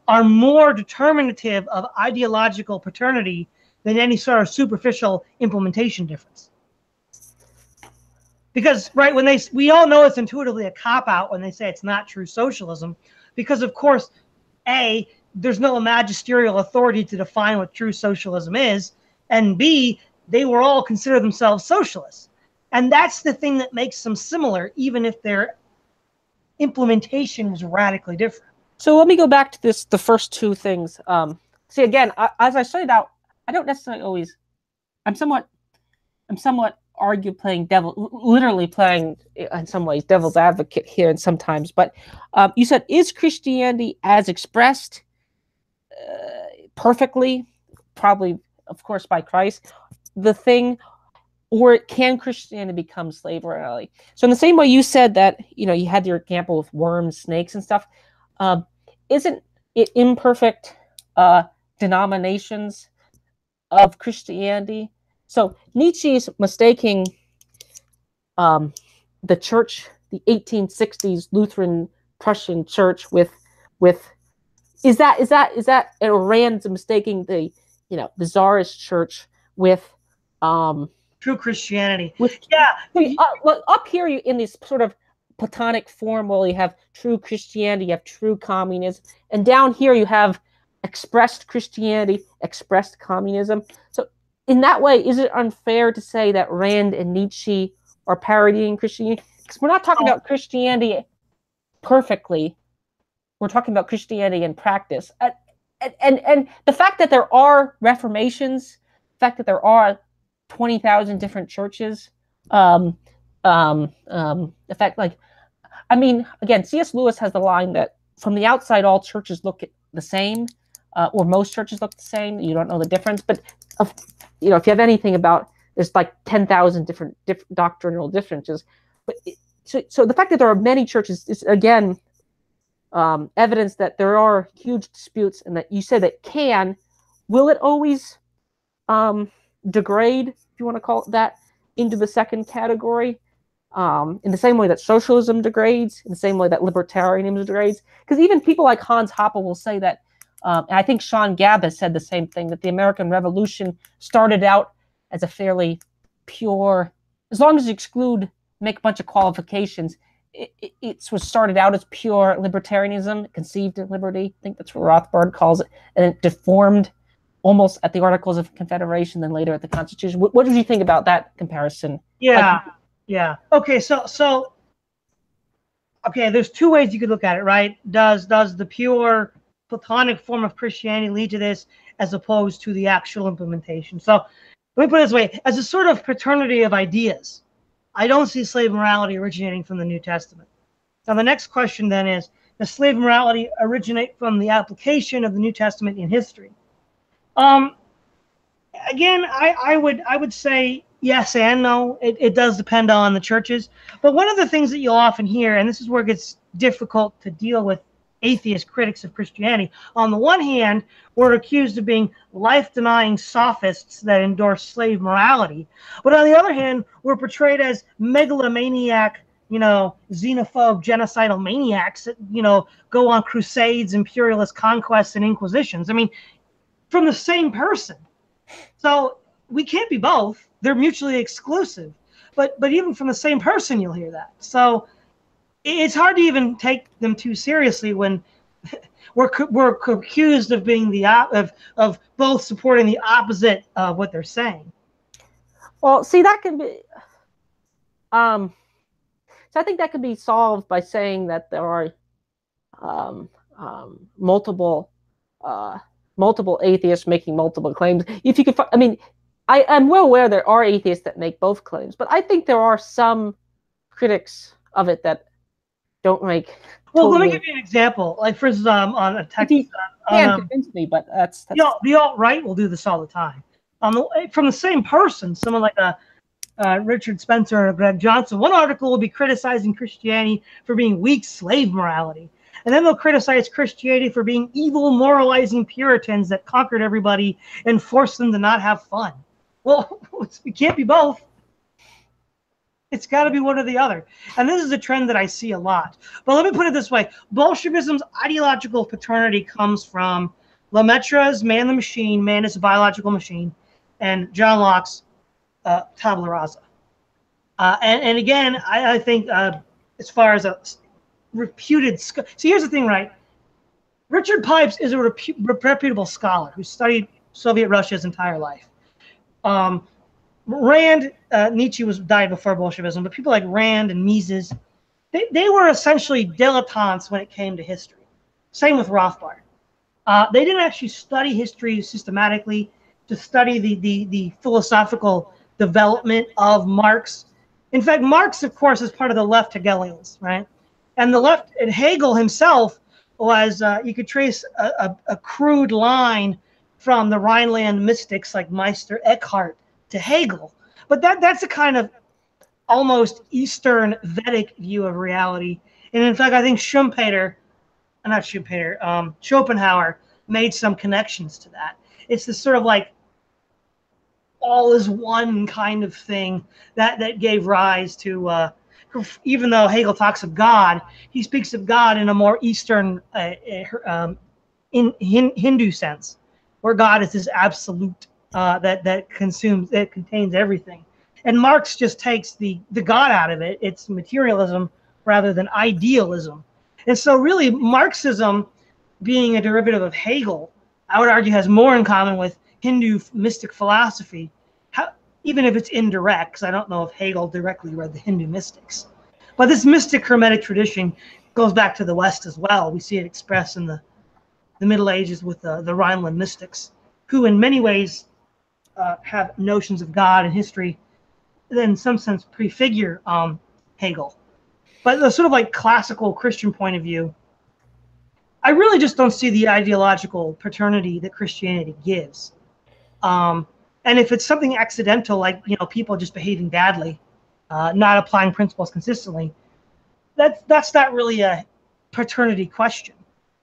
Speaker 2: are more determinative of ideological paternity than any sort of superficial implementation difference. Because, right, we all know it's intuitively a cop-out when they say it's not true socialism, because, of course, A, there's no magisterial authority to define what true socialism is, and B, they will all consider themselves socialists. And that's the thing that makes them similar, even if their implementation was radically different.
Speaker 1: So let me go back to the first two things. See, again, as I studied out, I don't necessarily always. I'm somewhat literally playing in some ways devil's advocate here, and sometimes. But you said, is Christianity as expressed perfectly, probably, of course, by Christ, the thing? Or can Christianity become slavery? So in the same way you said that, you had your example of worms, snakes, and stuff, isn't it imperfect denominations of Christianity? So Nietzsche is mistaking the church, the 1860s Lutheran Prussian church with is that Rand's mistaking the Tsarist church with
Speaker 2: true Christianity.
Speaker 1: Up here in this sort of Platonic form, you have true Christianity, you have true communism, and down here you have expressed Christianity, expressed communism. So in that way, is it unfair to say that Rand and Nietzsche are parodying Christianity? Because we're not talking about Christianity perfectly. We're talking about Christianity in practice. And the fact that there are reformations, the fact that there are 20,000 different churches. In fact, like, I mean, again, C.S. Lewis has the line that from the outside, all churches look the same, or most churches look the same. You don't know the difference. But, if you have anything about, there's like 10,000 different doctrinal differences. But so the fact that there are many churches is, again, evidence that there are huge disputes, and that you said that will it always degrade, if you want to call it that, into the second category? In the same way that socialism degrades, in the same way that libertarianism degrades. Because even people like Hans Hoppe will say that, and I think Sean Gabb has said the same thing, that the American Revolution started out as a fairly pure, as long as you make a bunch of qualifications, it was started out as pure libertarianism, conceived in liberty. I think that's what Rothbard calls it. And it deformed almost at the Articles of Confederation, then later at the Constitution. What did you think about that comparison?
Speaker 2: Yeah. Yeah. Okay. Okay. There's two ways you could look at it, right? Does the pure Platonic form of Christianity lead to this, as opposed to the actual implementation? So let me put it this way: as a sort of paternity of ideas, I don't see slave morality originating from the New Testament. Now, the next question then is: does slave morality originate from the application of the New Testament in history? Again, I would say yes and no. It does depend on the churches. But one of the things that you'll often hear, and this is where it gets difficult to deal with atheist critics of Christianity. On the one hand, we're accused of being life-denying sophists that endorse slave morality. But on the other hand, we're portrayed as megalomaniac, xenophobe, genocidal maniacs that, go on crusades, imperialist conquests, and inquisitions. I mean, from the same person. So we can't be both. They're mutually exclusive. But even from the same person, you'll hear that. So it's hard to even take them too seriously when we're accused of being of both supporting the opposite of what they're saying.
Speaker 1: Well, see, that can be. So I think that could be solved by saying that there are multiple atheists making multiple claims. If you could, I mean, I'm well aware there are atheists that make both claims, but I think there are some critics of it that don't make.
Speaker 2: Well, let me give you an example. Like, for instance, on a text,
Speaker 1: you can't convince me, but that's
Speaker 2: the alt-right will do this all the time. From the same person, someone like Richard Spencer or Greg Johnson, one article will be criticizing Christianity for being weak slave morality. And then they'll criticize Christianity for being evil, moralizing Puritans that conquered everybody and forced them to not have fun. Well, it can't be both. It's got to be one or the other. And this is a trend that I see a lot. But let me put it this way. Bolshevism's ideological paternity comes from Lemaitre's Man the Machine, Man is a Biological Machine, and John Locke's Tabula Rasa. And again, I think as far as a reputed... See, here's the thing, right? Richard Pipes is a reputable scholar who studied Soviet Russia his entire life. Rand, Nietzsche died before Bolshevism, but people like Rand and Mises, they were essentially dilettantes when it came to history. Same with Rothbard. They didn't actually study history systematically to study the philosophical development of Marx. In fact, Marx, of course, is part of the left Hegelians, right? And the left, and Hegel himself was, you could trace a crude line from the Rhineland mystics like Meister Eckhart to Hegel. But that's a kind of almost Eastern Vedic view of reality. And in fact, I think Schopenhauer made some connections to that. It's this sort of like all is one kind of thing that gave rise to, even though Hegel talks of God, he speaks of God in a more Eastern in Hindu sense, where God is this absolute that contains everything. And Marx just takes the God out of it. It's materialism rather than idealism. And so really Marxism, being a derivative of Hegel, I would argue has more in common with Hindu mystic philosophy, even if it's indirect, because I don't know if Hegel directly read the Hindu mystics. But this mystic Hermetic tradition goes back to the West as well. We see it expressed in the Middle Ages with the Rhineland mystics, who in many ways have notions of God and history that in some sense prefigure Hegel. But the sort of like classical Christian point of view, I really just don't see the ideological paternity that Christianity gives. And if it's something accidental, like people just behaving badly, not applying principles consistently, that's not really a paternity question,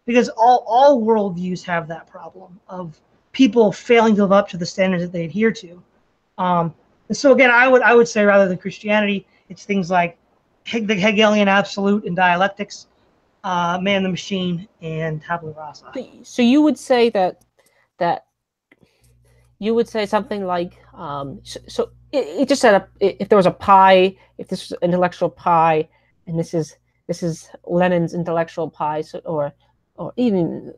Speaker 2: because all worldviews have that problem of people failing to live up to the standards that they adhere to. And so again, I would say rather than Christianity, it's things like the Hegelian absolute and dialectics, man the machine, and tabula rasa.
Speaker 1: So you would say that you would say something like so it just said if there was a pie, if this was intellectual pie, and this is Lenin's intellectual pie, so, or even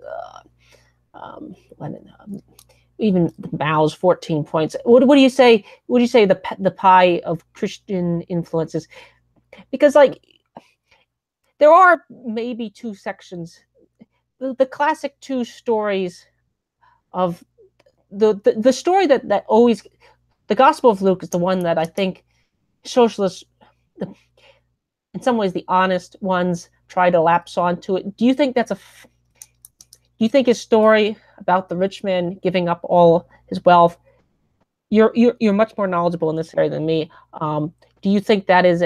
Speaker 1: Lenin, even Mao's 14 points. What do you say? What do you say the pie of Christian influences? Because like there are maybe two sections, the classic two stories of the story that always, the Gospel of Luke is the one that I think socialists, in some ways the honest ones, try to lapse onto it. Do you think do you think his story about the rich man giving up all his wealth, you're much more knowledgeable in this area than me. Do you think that is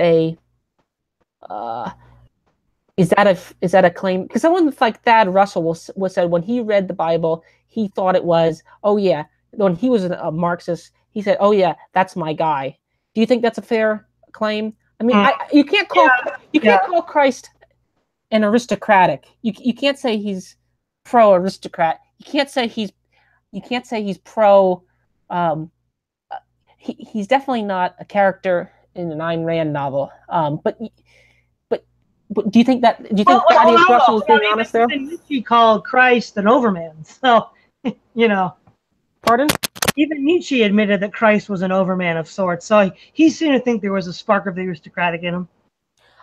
Speaker 1: is that a claim? Because someone like Thad Russell was said when he read the Bible, he thought it was, oh yeah, when he was a Marxist, he said, oh yeah, that's my guy. Do you think that's a fair claim? I mean, you can't call Christ an aristocratic. You can't say he's pro aristocrat. You can't say he's pro. He's definitely not a character in an Ayn Rand novel. But do you think Thaddeus Russell is being honest there?
Speaker 2: Nietzsche called Christ an overman. So,
Speaker 1: Pardon?
Speaker 2: Even Nietzsche admitted that Christ was an overman of sorts. So he seemed to think there was a spark of the aristocratic in him.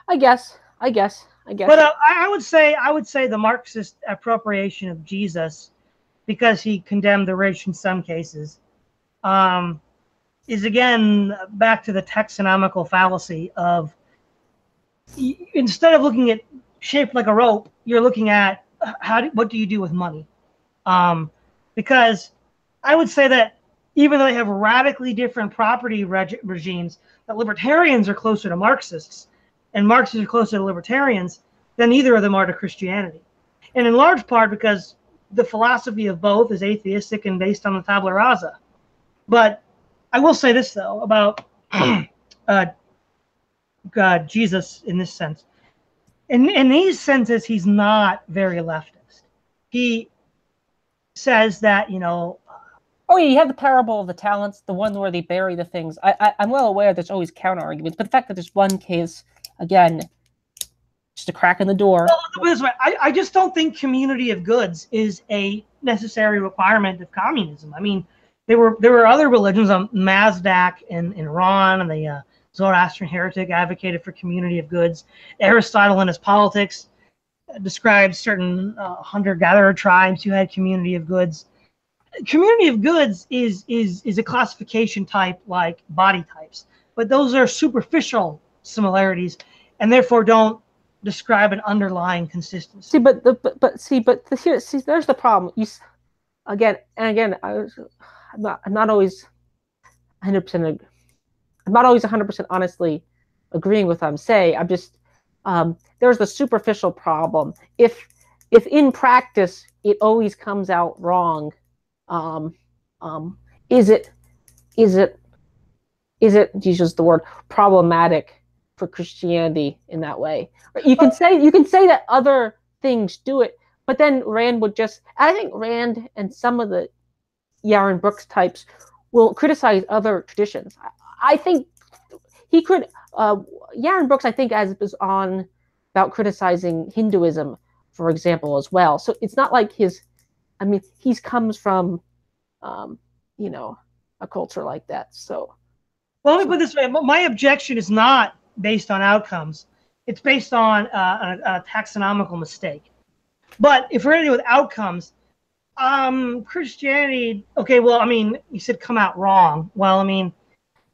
Speaker 1: I guess.
Speaker 2: But I would say the Marxist appropriation of Jesus, because he condemned the rich in some cases, is again back to the taxonomical fallacy of, instead of looking at shaped like a rope, you're looking at what do you do with money? Because I would say that even though they have radically different property regimes, that libertarians are closer to Marxists and Marxists are closer to libertarians than either of them are to Christianity. And in large part because the philosophy of both is atheistic and based on the tabula rasa. But I will say this, though, about God, Jesus, in this sense. In these senses, he's not very leftist. He says that,
Speaker 1: oh, yeah, you have the parable of the talents, the one where they bury the things. I'm well aware there's always counter arguments, but the fact that there's one case, again, just a crack in the door.
Speaker 2: Well, I just don't think community of goods is a necessary requirement of communism. I mean, there were other religions, Mazdak in Iran, and the Zoroastrian heretic advocated for community of goods. Aristotle in his Politics described certain hunter-gatherer tribes who had community of goods. Community of goods is a classification type like body types, but those are superficial similarities and therefore don't describe an underlying consistency.
Speaker 1: See, but there's the problem. I'm not always 100%. I'm not always 100% honestly agreeing with what I'm saying. I'm just there's the superficial problem. If in practice it always comes out wrong, is it to use the word problematic for Christianity in that way? You can say that other things do it, but then Rand would I think Rand and some of the Yaron Brooks types will criticize other traditions. I think he could. Yaron Brooks, I think, is on about criticizing Hinduism, for example, as well. So it's not like he comes from, a culture like that. So,
Speaker 2: well, let me put it this way: my objection is not based on outcomes; it's based on a taxonomical mistake. But if we're going to do with outcomes, Christianity. Okay, well, I mean, you said come out wrong. Well, I mean,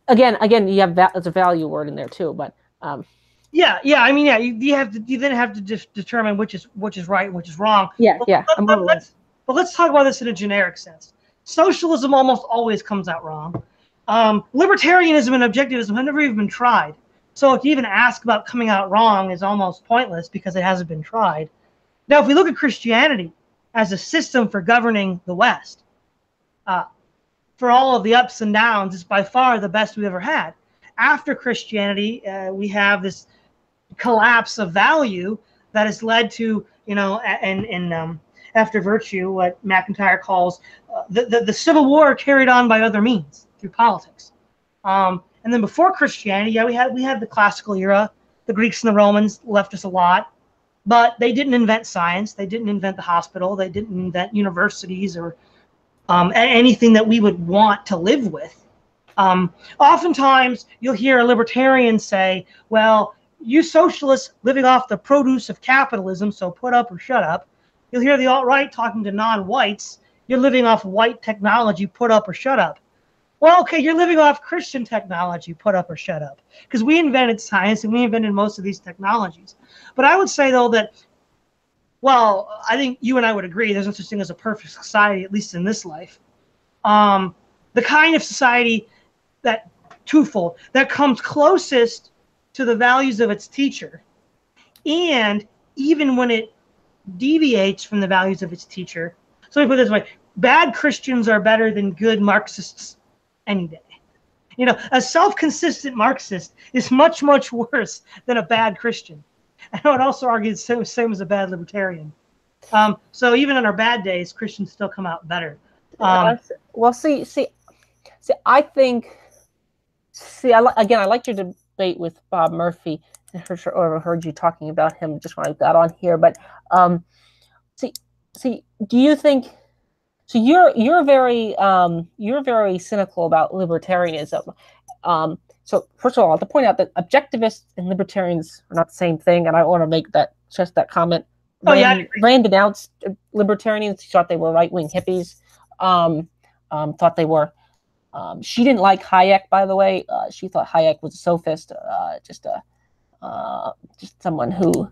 Speaker 1: again, you have that as a value word in there too, but
Speaker 2: yeah. I mean, yeah. You then have to just determine which is right and which is wrong.
Speaker 1: yeah,
Speaker 2: But,
Speaker 1: yeah.
Speaker 2: let's talk about this in a generic sense. Socialism almost always comes out wrong. Libertarianism and objectivism have never even been tried. So to even ask about coming out wrong is almost pointless because it hasn't been tried. Now, if we look at Christianity as a system for governing the West, uh, for all of the ups and downs, it's by far the best we've ever had. After Christianity, we have this collapse of value that has led to, and after virtue, what McIntyre calls the Civil War carried on by other means through politics. And then before Christianity, yeah, we had the classical era. The Greeks and the Romans left us a lot, but they didn't invent science. They didn't invent the hospital. They didn't invent universities or anything that we would want to live with. Oftentimes, you'll hear a libertarian say, well, you socialists living off the produce of capitalism, so put up or shut up. You'll hear the alt-right talking to non-whites, you're living off white technology, put up or shut up. Well, okay, you're living off Christian technology, put up or shut up. Because we invented science and we invented most of these technologies. But I would say, though, that, well, I think you and I would agree there's no such thing as a perfect society, at least in this life. The kind of society that twofold that comes closest to the values of its teacher, and even when it deviates from the values of its teacher. So let me put it this way: bad Christians are better than good Marxists any day. A self-consistent Marxist is much, much worse than a bad Christian. And I would also argue the same as a bad libertarian. So even on our bad days, Christians still come out better.
Speaker 1: Well, see, I think. I liked your debate with Bob Murphy. I heard you talking about him just when I got on here. But do you think? So you're very cynical about libertarianism. So first of all, I have to point out that objectivists and libertarians are not the same thing, and I want to make that comment. Rand denounced libertarians. He thought they were right-wing hippies. Thought they were. She didn't like Hayek, by the way. She thought Hayek was a sophist, just someone who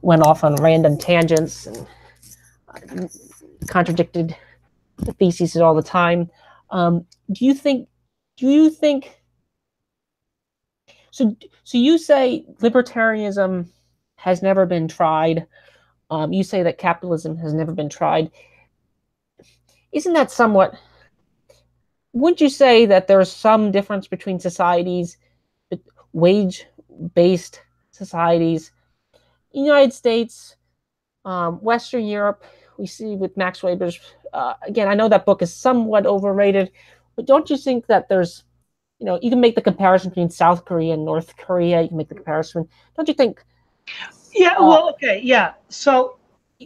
Speaker 1: went off on random tangents and contradicted the theses all the time. Do you think? So you say libertarianism has never been tried. You say that capitalism has never been tried. Isn't that somewhat? Wouldn't you say that there's some difference between societies, wage-based societies, United States, Western Europe? We see with Max Weber's. Again, I know that book is somewhat overrated, but don't you think that there's, you can make the comparison between South Korea and North Korea. You can make the comparison. Don't you think?
Speaker 2: Yeah. Well, okay. Yeah. So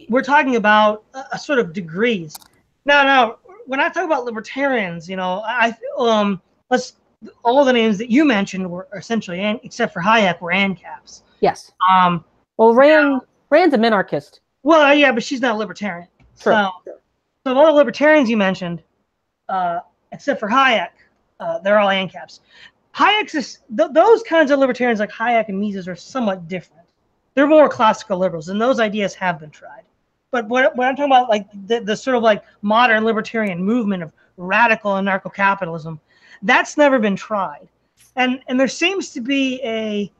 Speaker 2: we're talking about a sort of degrees. Now, when I talk about libertarians, let's all the names that you mentioned were essentially, except for Hayek, were ANCAPs.
Speaker 1: Yes. Well, Rand's a minarchist.
Speaker 2: Well, yeah, but she's not a libertarian.
Speaker 1: True.
Speaker 2: So all the libertarians you mentioned, except for Hayek, they're all ANCAPs. Those kinds of libertarians like Hayek and Mises are somewhat different. They're more classical liberals, and those ideas have been tried. But when I'm talking about like the sort of like modern libertarian movement of radical anarcho-capitalism, that's never been tried. And there seems to be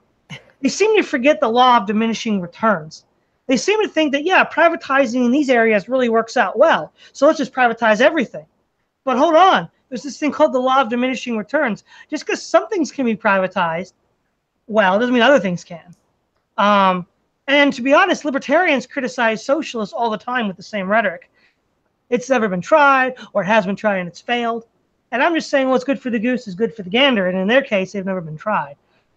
Speaker 2: they seem to forget the law of diminishing returns. They seem to think that, yeah, privatizing in these areas really works out well, so let's just privatize everything. But hold on, there's this thing called the law of diminishing returns. Just because some things can be privatized, well, it doesn't mean other things can. And to be honest, libertarians criticize socialists all the time with the same rhetoric. It's never been tried, or it has been tried and it's failed. And I'm just saying what's good for the goose is good for the gander, and in their case, they've never been tried.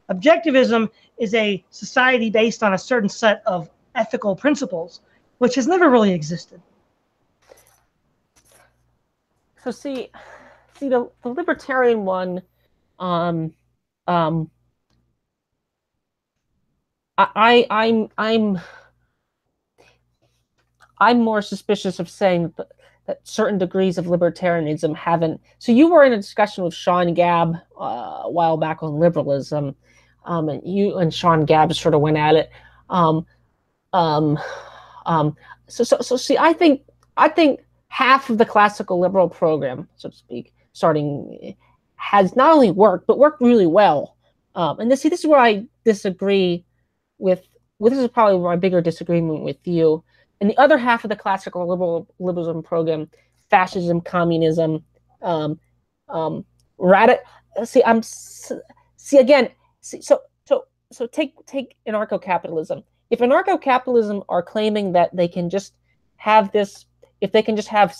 Speaker 2: Objectivism is a society based on a certain set of ethical principles, which has never really existed.
Speaker 1: So see the libertarian one, I'm more suspicious of saying that certain degrees of libertarianism haven't. So you were in a discussion with Sean Gabb a while back on liberalism, and you and Sean Gabb sort of went at it. Um, um, so see, I think half of the classical liberal program, so to speak, starting has not only worked but worked really well. And this is where I disagree with. Well, this is probably my bigger disagreement with you. And the other half of the classical liberalism program, fascism, communism, um, radical. See, again. So take anarcho-capitalism. If anarcho-capitalism are claiming that they can just have this, if they can just have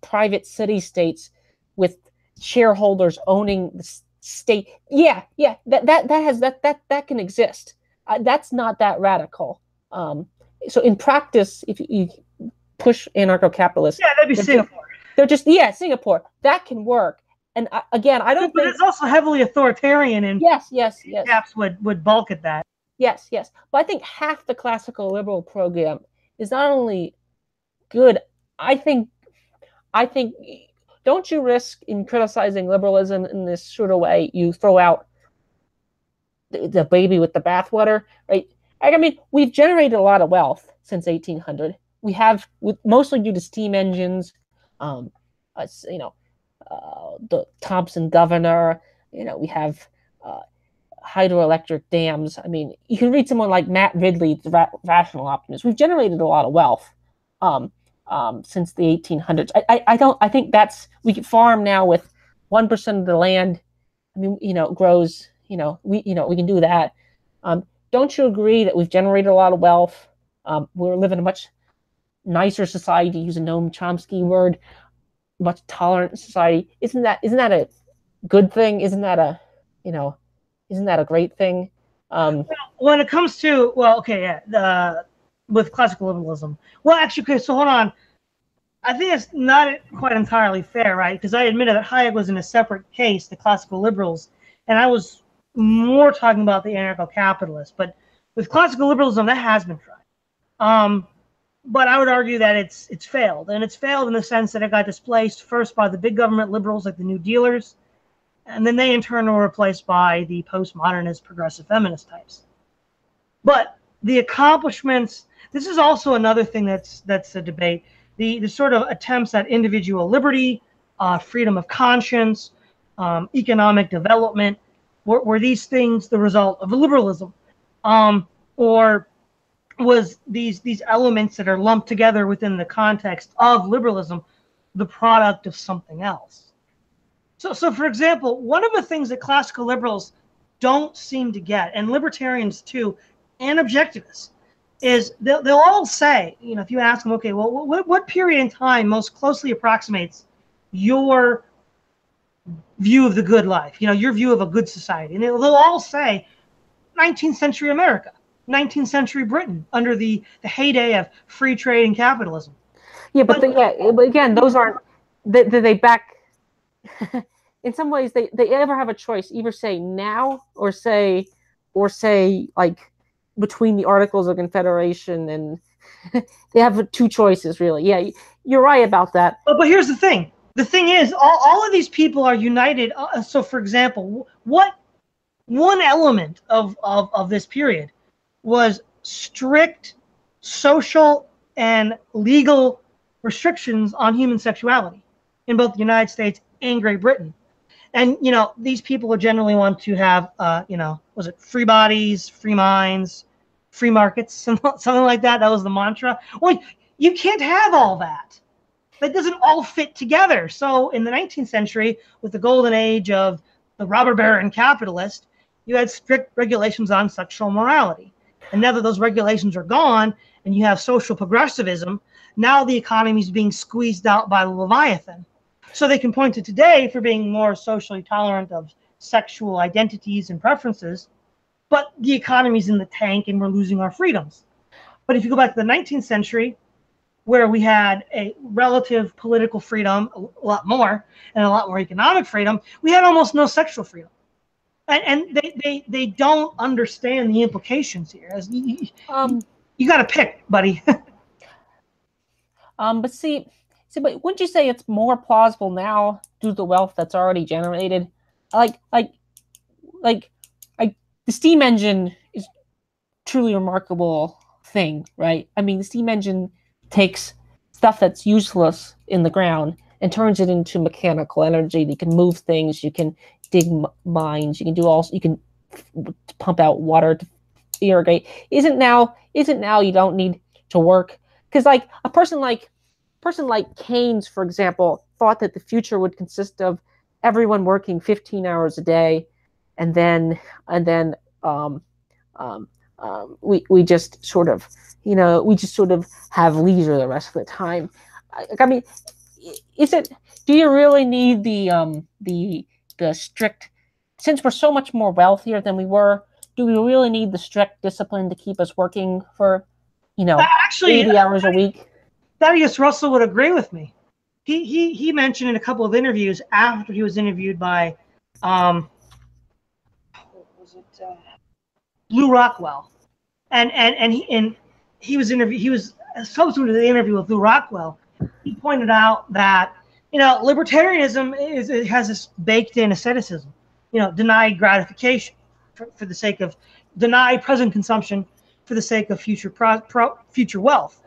Speaker 1: private city states with shareholders owning the state, that can exist. That's not that radical. So in practice, if you push anarcho-capitalists,
Speaker 2: that'd be Singapore.
Speaker 1: They're just Singapore. That can work. And again, I don't.
Speaker 2: But it's also heavily authoritarian, and
Speaker 1: yes.
Speaker 2: Caps would balk at that.
Speaker 1: Yes. But I think half the classical liberal program is not only good. I think. Don't you risk in criticizing liberalism in this sort of way? You throw out the baby with the bathwater, right? I mean, we've generated a lot of wealth since 1800. We have, mostly due to steam engines, the Thompson Governor. We have hydroelectric dams. I mean, you can read someone like Matt Ridley, the rational optimist. We've generated a lot of wealth since the 1800s. I think we can farm now with 1% of the land. I mean, grows. We can do that. Don't you agree that we've generated a lot of wealth? We're living in a much nicer society, to use a Noam Chomsky word, much tolerant society. Isn't that a good thing? Isn't that a great thing?
Speaker 2: When it comes to with classical liberalism, so hold on. I think it's not quite entirely fair, right? Because I admitted that Hayek was in a separate case, the classical liberals, and I was more talking about the anarcho-capitalists. But with classical liberalism, that has been tried. But I would argue that it's failed, and it's failed in the sense that it got displaced first by the big government liberals like the New Dealers, and then they in turn were replaced by the postmodernist progressive feminist types. But the accomplishments, this is also another thing that's a debate. The sort of attempts at individual liberty, freedom of conscience, economic development, were these things the result of liberalism, or was these elements that are lumped together within the context of liberalism the product of something else? So for example, one of the things that classical liberals don't seem to get, and libertarians too, and objectivists, is they'll all say, if you ask them, okay, well, what period in time most closely approximates your view of the good life, your view of a good society? And they'll all say 19th century America, 19th century Britain, under the heyday of free trade and capitalism.
Speaker 1: Yeah, but again, those aren't. They back. In some ways, they ever have a choice: either say now or say like between the Articles of Confederation, and they have two choices, really. Yeah, you're right about that.
Speaker 2: But here's the thing. The thing is, all of these people are united. So, for example, what one element of this period was strict social and legal restrictions on human sexuality in both the United States and Great Britain. And, these people would generally want to have, was it free bodies, free minds, free markets, something like that? That was the mantra. Well, you can't have all that. That doesn't all fit together. So in the 19th century, with the golden age of the robber baron capitalist, you had strict regulations on sexual morality. And now that those regulations are gone and you have social progressivism, now the economy is being squeezed out by the Leviathan. So they can point to today for being more socially tolerant of sexual identities and preferences, but the economy's in the tank and we're losing our freedoms. But if you go back to the 19th century, where we had a relative political freedom, a lot more, and a lot more economic freedom, we had almost no sexual freedom. And they don't understand the implications here. You got to pick, buddy.
Speaker 1: But see, So, but wouldn't you say it's more plausible now due to the wealth that's already generated? Like, like, like, like the steam engine is truly remarkable thing, right? I mean, the steam engine takes stuff that's useless in the ground and turns it into mechanical energy. You can move things, you can dig mines, you can do all, you can pump out water to irrigate. Isn't now you don't need to work because like a person like Keynes, for example, thought that the future would consist of everyone working 15 hours a day, and then we just sort of have leisure the rest of the time. I mean, is it? Do you really need the strict? Since we're so much more wealthier than we were, do we really need the strict discipline to keep us working for,
Speaker 2: Actually,
Speaker 1: 80 hours a week?
Speaker 2: Thaddeus Russell would agree with me. He mentioned in a couple of interviews after he was interviewed by, what was it, Lou Rockwell, and he was subsequent to the interview with Lou Rockwell, he pointed out that libertarianism has this baked in asceticism, deny gratification for the sake of deny present consumption for the sake of future wealth.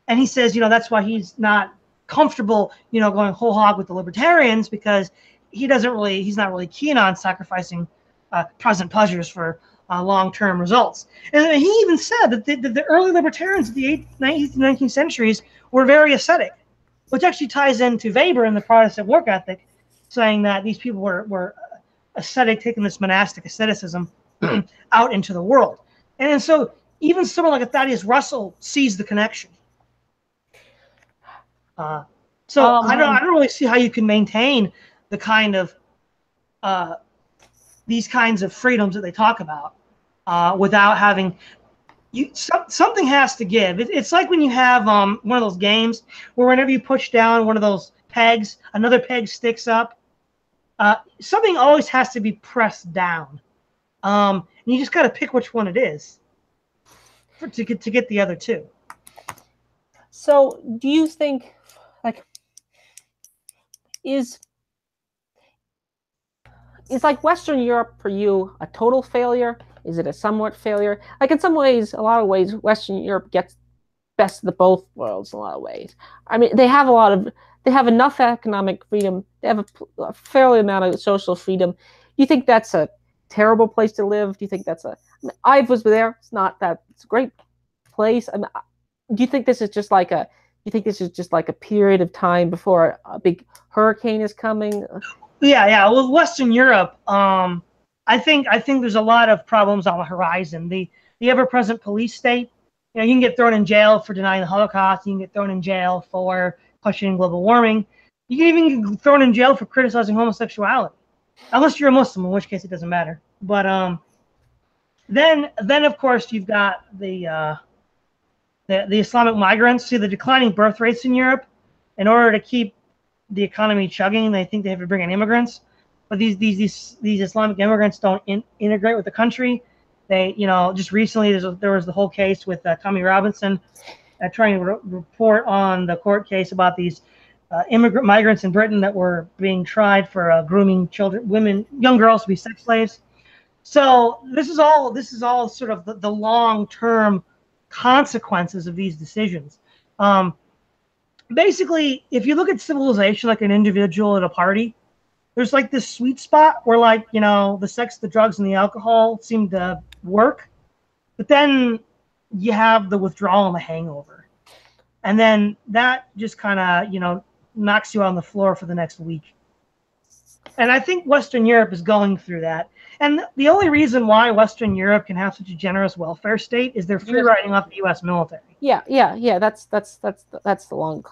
Speaker 2: And he says, that's why he's not comfortable, going whole hog with the libertarians, because he's not really keen on sacrificing present pleasures for long-term results. And he even said that the early libertarians of the 18th and 19th centuries were very ascetic, which actually ties into Weber and the Protestant work ethic, saying that these people were ascetic, taking this monastic asceticism out into the world. And so even someone like a Thaddeus Russell sees the connection. I don't really see how you can maintain the kind of these kinds of freedoms that they talk about without having something has to give. It's like when you have one of those games where whenever you push down one of those pegs, another peg sticks up. Something always has to be pressed down, and you just got to pick which one it is to get the other two.
Speaker 1: So, do you think, like, is like Western Europe for you a total failure? Is it a somewhat failure? Like in some ways, a lot of ways, Western Europe gets best of the both worlds. In a lot of ways, I mean, they have enough economic freedom. They have a fairly amount of social freedom. Do you think that's a terrible place to live? Do you think that's I was there. It's not that. It's a great place. I mean, do you think this is just like a? You think this is just like a period of time before a big hurricane is coming?
Speaker 2: Yeah. Well, Western Europe, I think there's a lot of problems on the horizon. The ever-present police state. You can get thrown in jail for denying the Holocaust. You can get thrown in jail for questioning global warming. You can even get thrown in jail for criticizing homosexuality, unless you're a Muslim, in which case it doesn't matter. But then of course you've got the Islamic migrants. See the declining birth rates in Europe. In order to keep the economy chugging, they think they have to bring in immigrants, but these Islamic immigrants don't integrate with the country. They, just recently there was the whole case with Tommy Robinson trying to report on the court case about these immigrant migrants in Britain that were being tried for grooming young girls to be sex slaves. So this is all sort of the long-term consequences of these decisions. Basically, if you look at civilization like an individual at a party, there's like this sweet spot where the sex, the drugs, and the alcohol seem to work, but then you have the withdrawal and the hangover, and then that just kind of knocks you on the floor for the next week. And I think Western Europe is going through that. And the only reason why Western Europe can have such a generous welfare state is they're free riding off the U.S. military.
Speaker 1: Yeah. That's the long.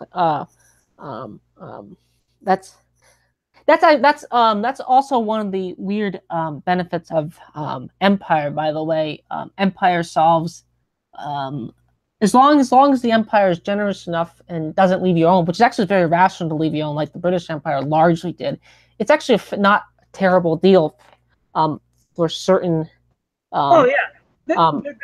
Speaker 1: That's also one of the weird benefits of empire. By the way, empire solves as long as the empire is generous enough and doesn't leave you alone, which is actually very rational to leave you alone, like the British Empire largely did. It's actually not a terrible deal for certain.
Speaker 2: There's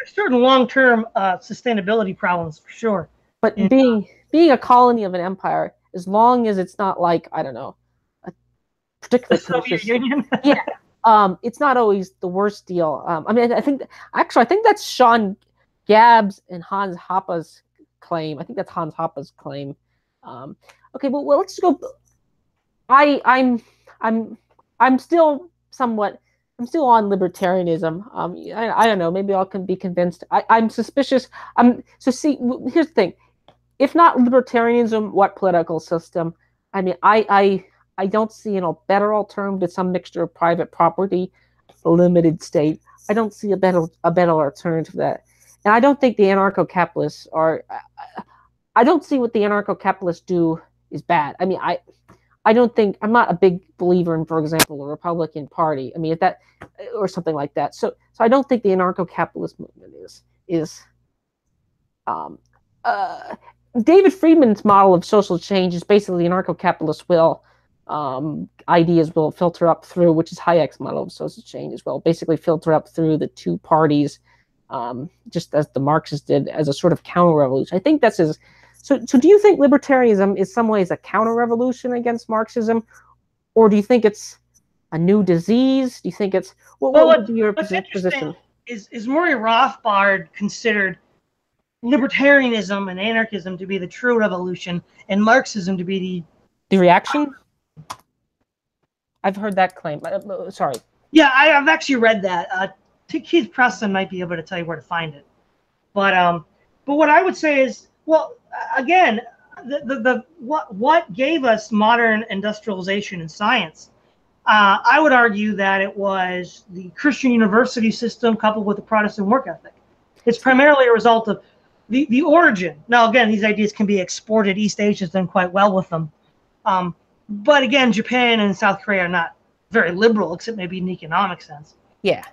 Speaker 2: certain long-term sustainability problems for sure.
Speaker 1: But being a colony of an empire as long as it's not like, I don't know, a particularly
Speaker 2: The Soviet Union.
Speaker 1: yeah, it's not always the worst deal. I mean, I think actually, I think that's Sean Gabb's and Hans Hoppe's claim. I think that's Hans Hoppe's claim. Okay, well, let's go. I, I'm, I'm, I'm still somewhat. I'm still on libertarianism. I don't know. Maybe I can be convinced. I'm suspicious. So see. Here's the thing. If not libertarianism, what political system? I mean, I don't see a better alternative to some mixture of private property, a limited state. I don't see a better alternative to that. And I don't think the anarcho-capitalists are. I don't see what the anarcho-capitalists do is bad. I mean, I don't think I'm not a big believer in, for example, the Republican Party. I mean, if that or something like that. So I don't think the anarcho-capitalist movement is um, David Friedman's model of social change is basically anarcho-capitalist will ideas will filter up through, which is Hayek's model of social change as well, basically filter up through the two parties, just as the Marxists did, as a sort of counter-revolution. I think that's his. So do you think libertarianism is some ways a counter-revolution against Marxism, or do you think it's a new disease? Do you think it's what's your position?
Speaker 2: Is Murray Rothbard considered libertarianism and anarchism to be the true revolution, and Marxism to be
Speaker 1: the reaction? I've heard that claim. Sorry.
Speaker 2: Yeah, I've actually read that. Keith Preston might be able to tell you where to find it. But what I would say is, well, again, what gave us modern industrialization and science? I would argue that it was the Christian university system coupled with the Protestant work ethic. It's primarily a result of the origin. Now, again, these ideas can be exported. East Asia's done quite well with them. But again, Japan and South Korea are not very liberal, except maybe in an economic sense.
Speaker 1: Yeah.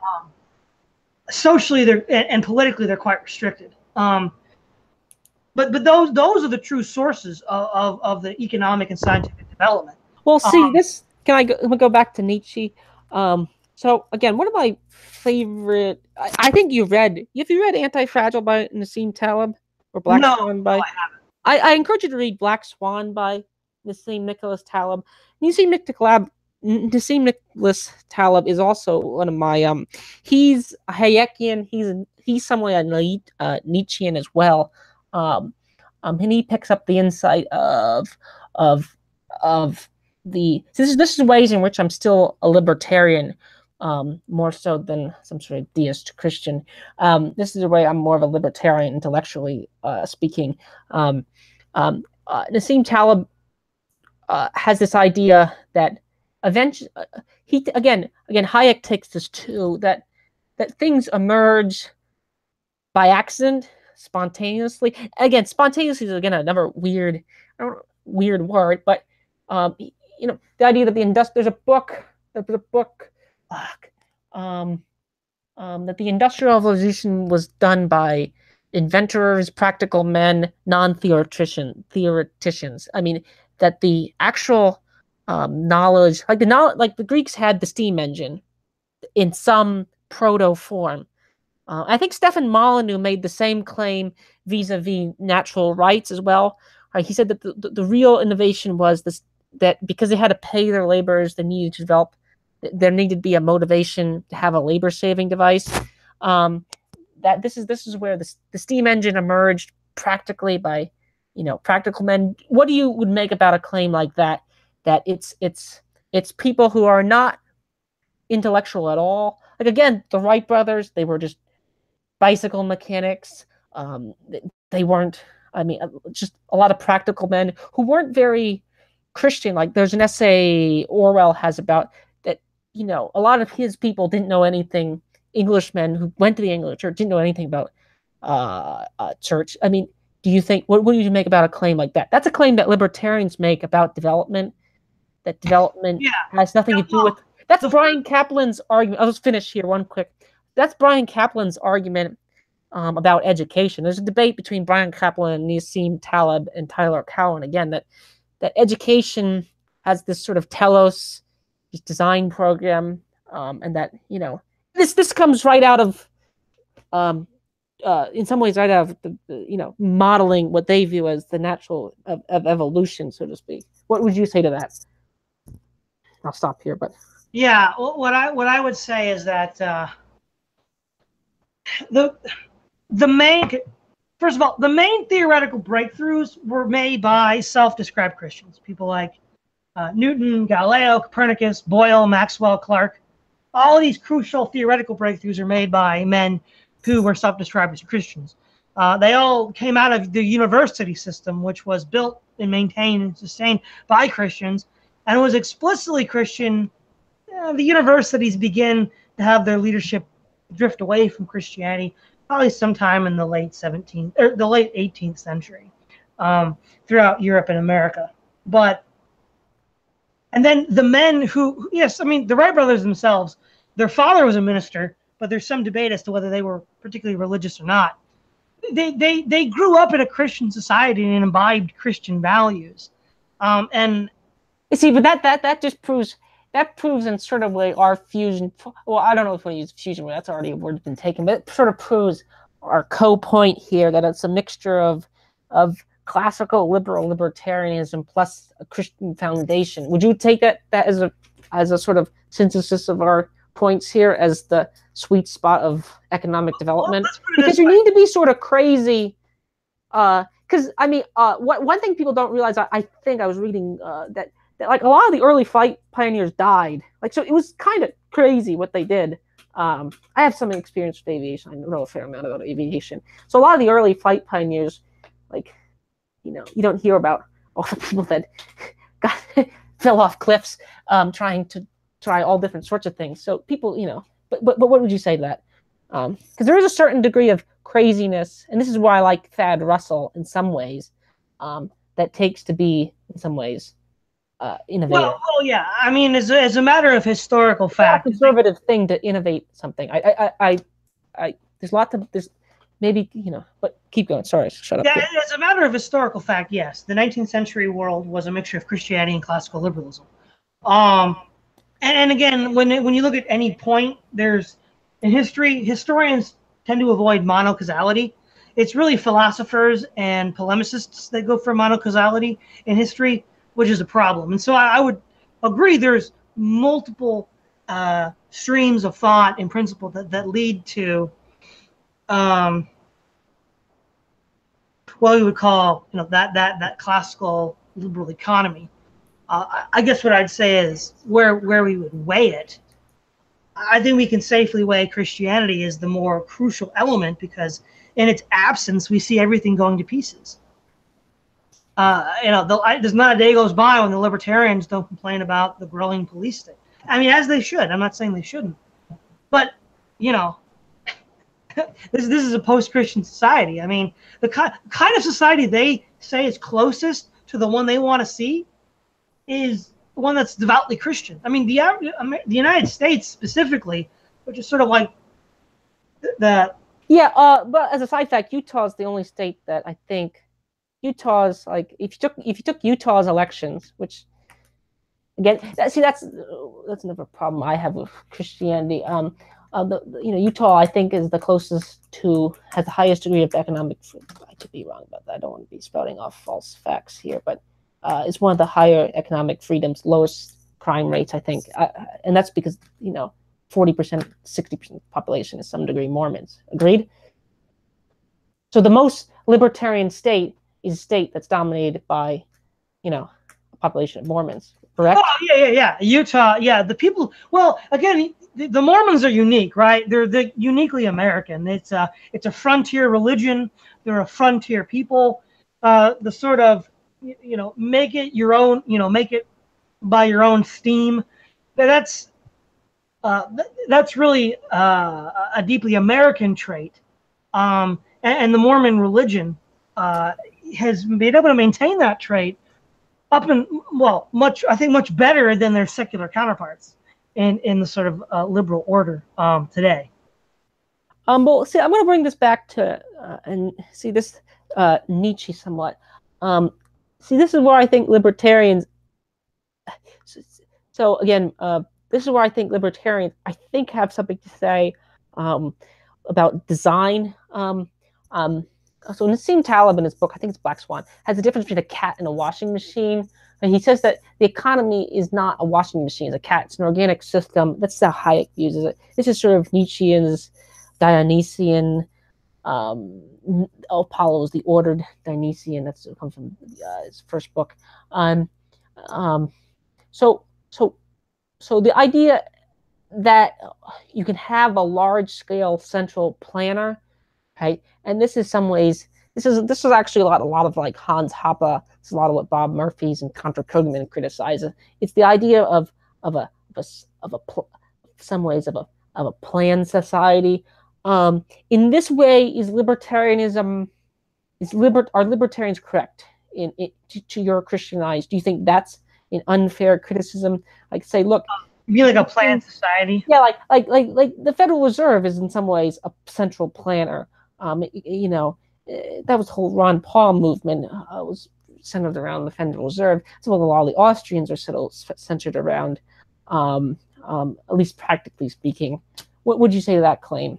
Speaker 2: Socially, and politically, they're quite restricted. But those are the true sources of the economic and scientific development.
Speaker 1: Well, see, this can I go back to Nietzsche? So again, one of my favorite. I think you read. Have you read Anti-Fragile by Nassim Taleb or Black Swan by?
Speaker 2: No, I haven't.
Speaker 1: I encourage you to read Black Swan by Nassim Nicholas Taleb. Nassim Nicholas Taleb is also one of my he's a Hayekian. He's somewhat a Nietzschean as well. And he picks up the insight of the this is ways in which I'm still a libertarian, more so than some sort of deist Christian. This is a way I'm more of a libertarian intellectually speaking. Nassim Taleb has this idea that eventually again Hayek takes this too, that things emerge by accident, spontaneously. Again, spontaneously is another weird word, but the idea that there's a book that the Industrial Revolution was done by inventors, practical men, non-theoreticians. I mean, that the actual knowledge, like the Greeks had the steam engine in some proto form. I think Stefan Molyneux made the same claim vis-a-vis natural rights as well. He said that the real innovation was that because they had to pay their laborers, they needed to develop. There needed to be a motivation to have a labor-saving device. That this is where the steam engine emerged practically by, practical men. What do you would make about a claim like that? That it's people who are not intellectual at all. Like again, the Wright brothers, they were just bicycle mechanics. They weren't. I mean, just a lot of practical men who weren't very Christian. Like there's an essay Orwell has about that. A lot of his people didn't know anything. Englishmen who went to the Anglican Church didn't know anything about church. I mean, do you think what do you make about a claim like that? That's a claim that libertarians make about development. That development has nothing to do with. That's Brian Kaplan's argument. I'll just finish here one quick. That's Brian Kaplan's argument about education. There's a debate between Brian Kaplan and Nassim Taleb and Tyler Cowen again that education has this sort of telos design program, and that this comes right out of in some ways, I'd have modeling what they view as the natural of evolution, so to speak. What would you say to that? I'll stop here, but
Speaker 2: Yeah, what I would say is that the the main first of all, the main theoretical breakthroughs were made by self-described Christians, people like Newton, Galileo, Copernicus, Boyle, Maxwell, Clark. All of these crucial theoretical breakthroughs are made by men who were self-described as Christians. They all came out of the university system, which was built and maintained and sustained by Christians, and it was explicitly Christian. The universities begin to have their leadership drift away from Christianity, probably sometime in the late 17th or the late 18th century, throughout Europe and America. And then the men who, yes, I mean, the Wright brothers themselves, their father was a minister, but there's some debate as to whether they were particularly religious or not. They grew up in a Christian society and imbibed Christian values. And
Speaker 1: you see, but that just proves in sort of like our fusion. Well, I don't know if we use fusion, but that's already a word that's been taken. But it sort of proves our co-point here that it's a mixture of classical liberal libertarianism plus a Christian foundation. Would you take that as a sort of synthesis of our points here as the sweet spot of economic development? Because you need to be sort of crazy. Because I mean, one thing people don't realize, I think I was reading that like a lot of the early flight pioneers died. Like, so it was kind of crazy what they did. I have some experience with aviation. I know a fair amount about aviation. So a lot of the early flight pioneers, like, you don't hear about all the people that fell off cliffs trying to try all different sorts of things. So people, but what would you say to that? Because there is a certain degree of craziness, and this is why I like Thad Russell in some ways, that takes to be, in some ways, innovative.
Speaker 2: Well, yeah. I mean, as a matter of historical fact,
Speaker 1: it's a conservative thing to innovate something. There's lots of there's maybe but keep going. Sorry, shut up.
Speaker 2: Yeah, as a matter of historical fact, yes, the 19th century world was a mixture of Christianity and classical liberalism. And again, when you look at any point, there's in history, historians tend to avoid monocausality. It's really philosophers and polemicists that go for monocausality in history, which is a problem. And so I would agree there's multiple streams of thought and principle that lead to what we would call that classical liberal economy. I guess what I'd say is where we would weigh it. I think we can safely weigh Christianity as the more crucial element because in its absence, we see everything going to pieces. There's not a day goes by when the libertarians don't complain about the growing police state. I mean, as they should. I'm not saying they shouldn't. But, this is a post-Christian society. I mean, the kind of society they say is closest to the one they want to see is one that's devoutly Christian. I mean, the United States specifically, which is sort of like the...
Speaker 1: Yeah, but as a side fact, Utah is the only state that I think Utah's like if you took Utah's elections, which again, that's another problem I have with Christianity. Utah I think is the closest to has the highest degree of economic. I could be wrong about that. I don't want to be spouting off false facts here, but it's one of the higher economic freedoms, lowest crime rates, I think, and that's because 40%, 60% of the population is some degree Mormons. Agreed? So the most libertarian state is a state that's dominated by, a population of Mormons. Correct?
Speaker 2: Oh, yeah. Utah, yeah. The people, well, again, the Mormons are unique, right? They're uniquely American. It's a frontier religion. They're a frontier people. The sort of, make it your own, make it by your own steam. That's really a deeply American trait. And the Mormon religion has been able to maintain that trait much better than their secular counterparts in the sort of liberal order today.
Speaker 1: Well, see, I'm going to bring this back to and see this Nietzsche somewhat. See, this is where I think libertarians. So again, this is where I think libertarians, have something to say. about design. So Nassim Taleb in his book, I think it's Black Swan, has a difference between a cat and a washing machine. And he says that the economy is not a washing machine, it's a cat, it's an organic system. That's how Hayek uses it. This is sort of Nietzschean's Dionysian. Apollo is the ordered Dionysian. That's what comes from his first book. Um, um, so, so, so the idea that you can have a large-scale central planner, right? And this is some ways this is actually a lot of like Hans Hoppe. It's a lot of what Bob Murphy's and Contra Krugman criticize. It's the idea of some ways of a planned society. In this way, is libertarianism are libertarians correct to your Christian eyes? Do you think that's an unfair criticism? Like, say, look,
Speaker 2: you mean like a planned society?
Speaker 1: Yeah, like the Federal Reserve is in some ways a central planner. That was the whole Ron Paul movement was centered around the Federal Reserve. So a lot of the Austrians are centered around, at least practically speaking. What would you say to that claim?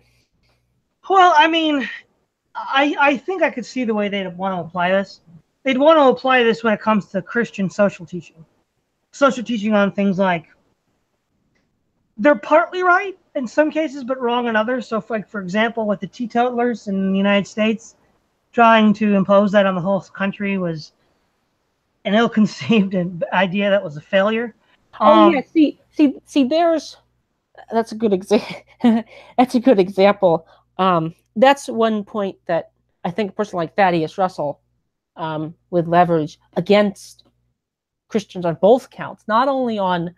Speaker 2: Well, I mean, I think I could see the way they'd want to apply this. They'd want to apply this when it comes to Christian social teaching. Social teaching on things like, they're partly right in some cases, but wrong in others. So, for example, with the teetotalers in the United States, trying to impose that on the whole country was an ill-conceived idea that was a failure.
Speaker 1: That's a good example. That's a good example. That's one point that I think a person like Thaddeus Russell would leverage against Christians on both counts, not only on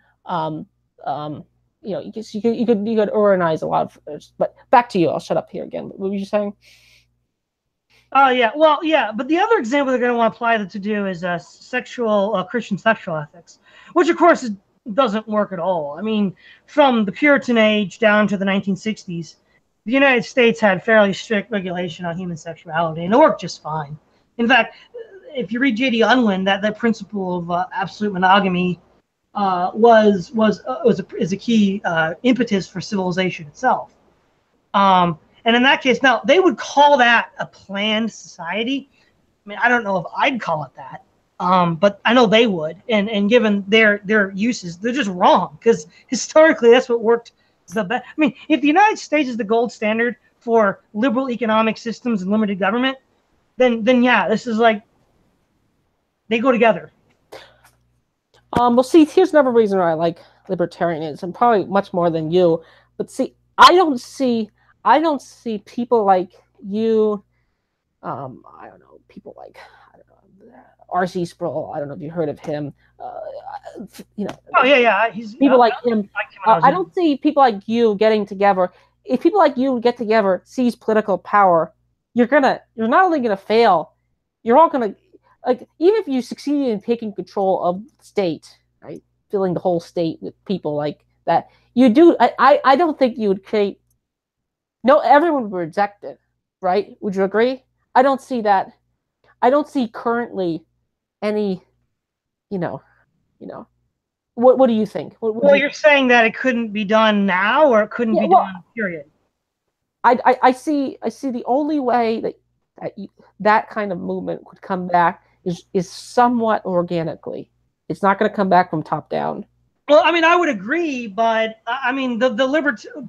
Speaker 1: you could organize a lot of. But back to you. I'll shut up here again. What were you saying?
Speaker 2: Oh yeah, well yeah, but the other example they're going to want to apply that to do is Christian sexual ethics, which of course doesn't work at all. I mean, from the Puritan age down to the 1960s, the United States had fairly strict regulation on human sexuality, and it worked just fine. In fact, if you read J.D. Unwin, that principle of absolute monogamy is a key impetus for civilization itself. And in that case, now they would call that a planned society. I mean, I don't know if I'd call it that, but I know they would. And given their uses, they're just wrong, because historically that's what worked the best. I mean, if the United States is the gold standard for liberal economic systems and limited government, then yeah, this is like they go together.
Speaker 1: Well, see, here's another reason why I like libertarianism, probably much more than you. But see, I don't see people like you. I don't know, people like R.C. Sproul. I don't know if you heard of him.
Speaker 2: Oh yeah.
Speaker 1: People like him. I don't see people like you getting together. If people like you get together, seize political power, you're not only gonna fail, you're all gonna, like, even if you succeed in taking control of the state, right, filling the whole state with people like that, you do. I don't think you would create. No, everyone would reject it, right? Would you agree? I don't see that. I don't see currently any, What do you think?
Speaker 2: You're saying that it couldn't be done now, or it couldn't be done, period.
Speaker 1: I see the only way that kind of movement could come back is somewhat organically. It's not going to come back from top down.
Speaker 2: Well, I mean, I would agree, but I mean, the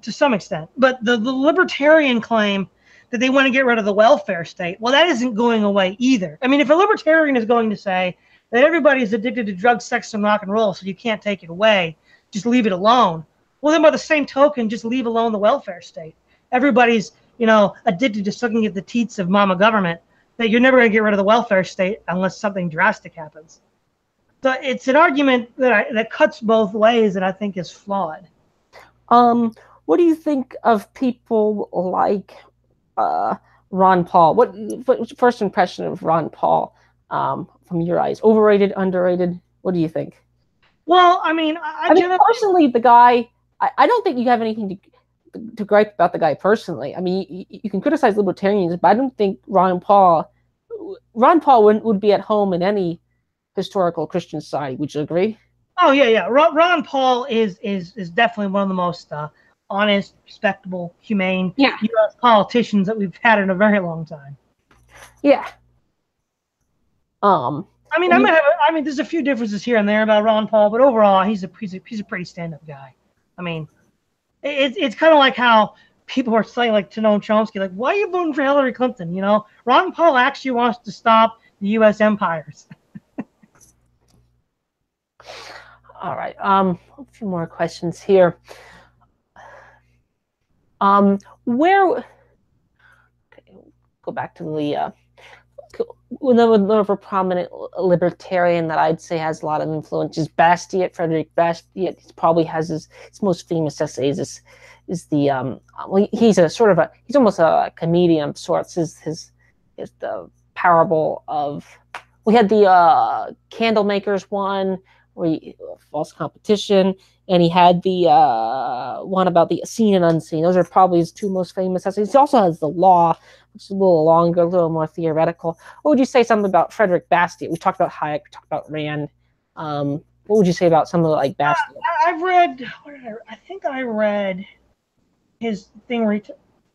Speaker 2: to some extent, but the libertarian claim that they want to get rid of the welfare state, well, that isn't going away either. I mean, if a libertarian is going to say that everybody's addicted to drugs, sex, and rock and roll, so you can't take it away, just leave it alone. Well, then by the same token, just leave alone the welfare state. Everybody's, addicted to sucking at the teats of mama government, that you're never going to get rid of the welfare state unless something drastic happens. So it's an argument that cuts both ways, and I think is flawed.
Speaker 1: What do you think of people like Ron Paul? What's your first impression of Ron Paul from your eyes? Overrated, underrated? What do you think?
Speaker 2: Well, I mean,
Speaker 1: personally, the guy, I don't think you have anything to gripe about the guy personally. I mean, you can criticize libertarians, but I don't think Ron Paul would be at home in any historical Christian society. Would you agree?
Speaker 2: Oh yeah. Ron Paul is definitely one of the most honest, respectable, humane
Speaker 1: Yeah.
Speaker 2: U.S. politicians that we've had in a very long time.
Speaker 1: Yeah. Um,
Speaker 2: I mean, there's a few differences here and there about Ron Paul, but overall, he's a pretty stand-up guy. I mean, it's kind of like how people are saying, like, to Noam Chomsky, like, why are you voting for Hillary Clinton? You know, Ron Paul actually wants to stop the U.S. empires.
Speaker 1: all right. A few more questions here. Where? Okay, go back to the another prominent libertarian that I'd say has a lot of influence is Bastiat, Frederick Bastiat. He probably has his most famous essays is the well, he's a sort of he's almost a comedian of sorts. His the parable of, we had the candle makers one where false competition, and he had the one about the seen and unseen. Those are probably his two most famous essays. He also has the law, which is a little longer, a little more theoretical. What would you say something about Frederick Bastiat? We talked about Hayek, we talked about Rand. What would you say about something like Bastiat?
Speaker 2: I've read, I think I read his thing.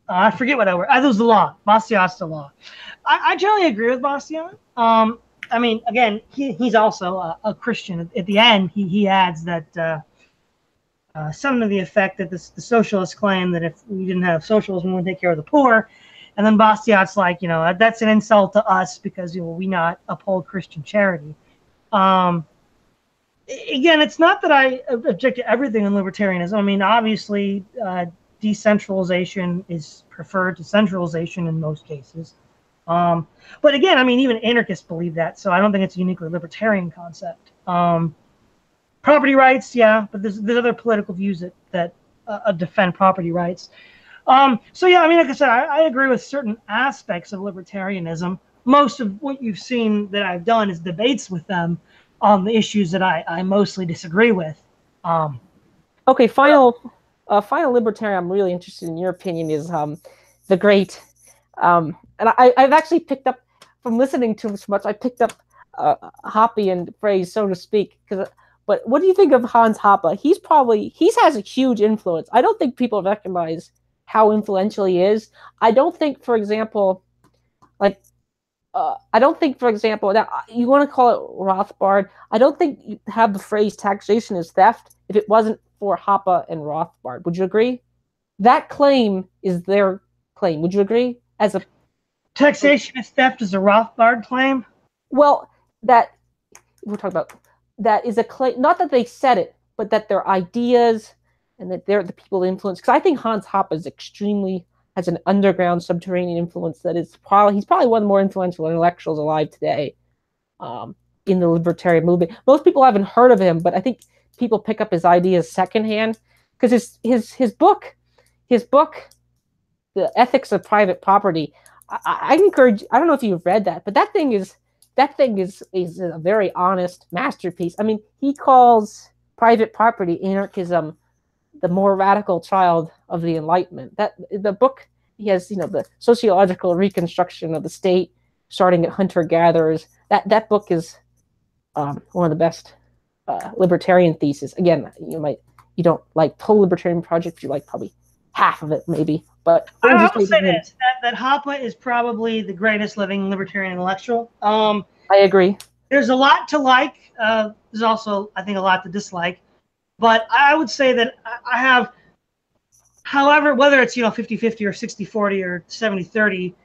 Speaker 2: I forget what I read. It was the law. Bastiat's the law. I generally agree with Bastiat. I mean, again, he's also a Christian. At the end, he adds that something to the effect that the socialists claim that if we didn't have socialism, we wouldn't take care of the poor. And then Bastiat's like, you know, that's an insult to us because, you know, we not uphold Christian charity. Again, it's not that I object to everything in libertarianism. I mean, obviously, decentralization is preferred to centralization in most cases. But again, I mean, even anarchists believe that, so I don't think it's a uniquely libertarian concept. Property rights, yeah, but there's other political views that defend property rights. So yeah, I mean, like I said, I agree with certain aspects of libertarianism. Most of what you've seen that I've done is debates with them on the issues that I mostly disagree with.
Speaker 1: Okay, final libertarian I'm really interested in your opinion is the great, and I've actually picked up from listening to him so much. I picked up Hoppian phrase, so to speak. But what do you think of Hans Hoppe? He has a huge influence. I don't think people recognize how influential he is. I don't think, for example, now you want to call it Rothbard. I don't think you have the phrase taxation is theft if it wasn't for Hoppe and Rothbard. Would you agree? That claim is their claim. Would you agree? As a
Speaker 2: taxation is theft is a Rothbard claim?
Speaker 1: Well, that we're talking about, that is a claim, not that they said it, but that their ideas and that they're the people influence. Because I think Hans Hoppe is has an underground subterranean influence that is he's probably one of the more influential intellectuals alive today in the libertarian movement. Most people haven't heard of him, but I think people pick up his ideas secondhand because his book, The Ethics of Private Property, I encourage. I don't know if you've read that, but that thing is a very honest masterpiece. I mean, he calls private property anarchism the more radical child of the Enlightenment. That the book, he has, the sociological reconstruction of the state, starting at hunter-gatherers. That book is one of the best libertarian theses. Again, you don't like total libertarian project, you like probably half of it, maybe. But
Speaker 2: I will say this: that Hoppe is probably the greatest living libertarian intellectual.
Speaker 1: I agree.
Speaker 2: There's a lot to like. There's also, I think, a lot to dislike. But I would say that I have, however, whether it's 50-50 or 60-40 or 70-30,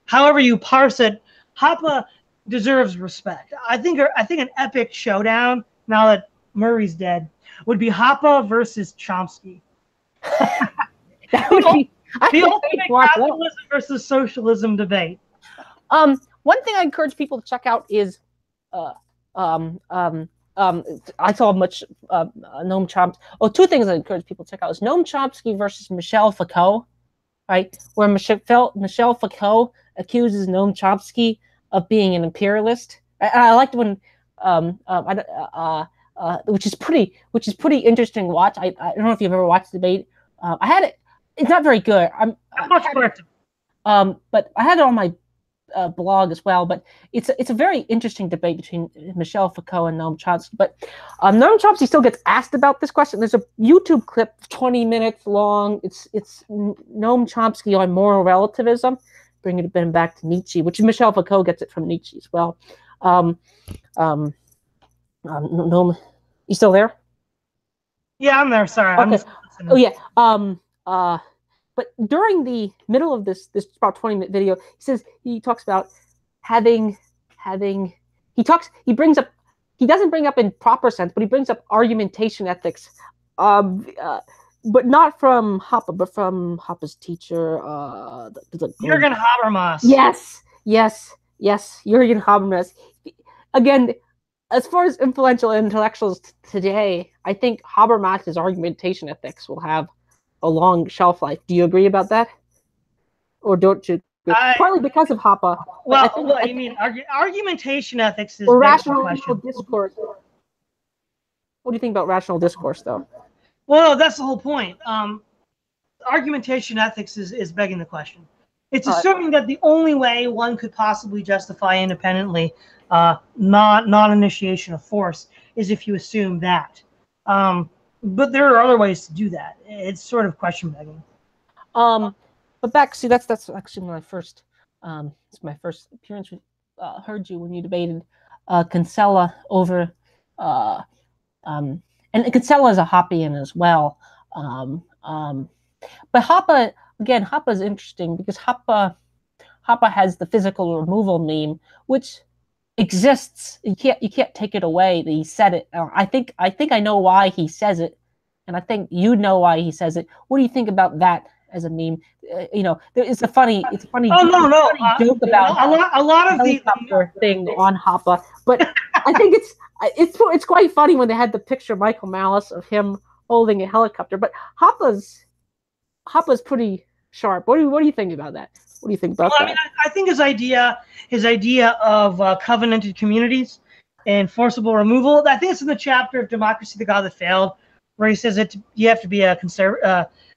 Speaker 2: however you parse it, Hoppe deserves respect. I think an epic showdown, now that Murray's dead, would be Hoppe versus Chomsky.
Speaker 1: That would be
Speaker 2: the ultimate capitalism versus socialism debate.
Speaker 1: One thing I encourage people to check out is I saw much Noam Chomsky. Oh, two things I encourage people to check out is Noam Chomsky versus Michel Foucault, right? Where Michel Foucault accuses Noam Chomsky of being an imperialist. I liked when which is pretty interesting to watch. I don't know if you've ever watched the debate. I had it. It's not very good. But I had it on my blog as well. But it's a very interesting debate between Michel Foucault and Noam Chomsky. But Noam Chomsky still gets asked about this question. There's a YouTube clip, 20 minutes long. It's Noam Chomsky on moral relativism, bringing it back to Nietzsche, which Michel Foucault gets it from Nietzsche as well. Noam, you still there?
Speaker 2: Yeah, I'm there. Sorry.
Speaker 1: Okay. I'm just listening. Oh yeah. But during the middle of this about 20-minute video, he talks about he doesn't bring up in proper sense, but he brings up argumentation ethics, but not from Hoppe, but from Hoppe's teacher,
Speaker 2: Jürgen Habermas.
Speaker 1: Yes, Jürgen Habermas. Again, as far as influential intellectuals today, I think Habermas's argumentation ethics will have a long shelf life. Do you agree about that, or don't you? Partly because of Hoppe.
Speaker 2: Well, you mean argumentation ethics is
Speaker 1: or rational discourse. What do you think about rational discourse, though?
Speaker 2: Well, that's the whole point. Argumentation ethics is begging the question. It's assuming that the only way one could possibly justify independently non-initiation of force is if you assume that. But there are other ways to do that. It's sort of question begging.
Speaker 1: But that's actually my first. It's my first appearance. Heard you when you debated Kinsella over, and Kinsella is a Hoppian as well. But Hoppe is interesting because Hoppe has the physical removal meme, which exists. You can't take it away. He said it. I think I know why he says it, and I think you know why he says it. What do you think about that as a meme? It's a funny joke about
Speaker 2: a lot of the
Speaker 1: thing on Hoppe, but I think it's quite funny when they had the picture of Michael Malice of him holding a helicopter. But Hoppe's pretty sharp. What do you think about that? What do you think about that?
Speaker 2: I mean, I think his idea of covenanted communities and forcible removal, I think it's in the chapter of Democracy, the God That Failed, where he says that you have to be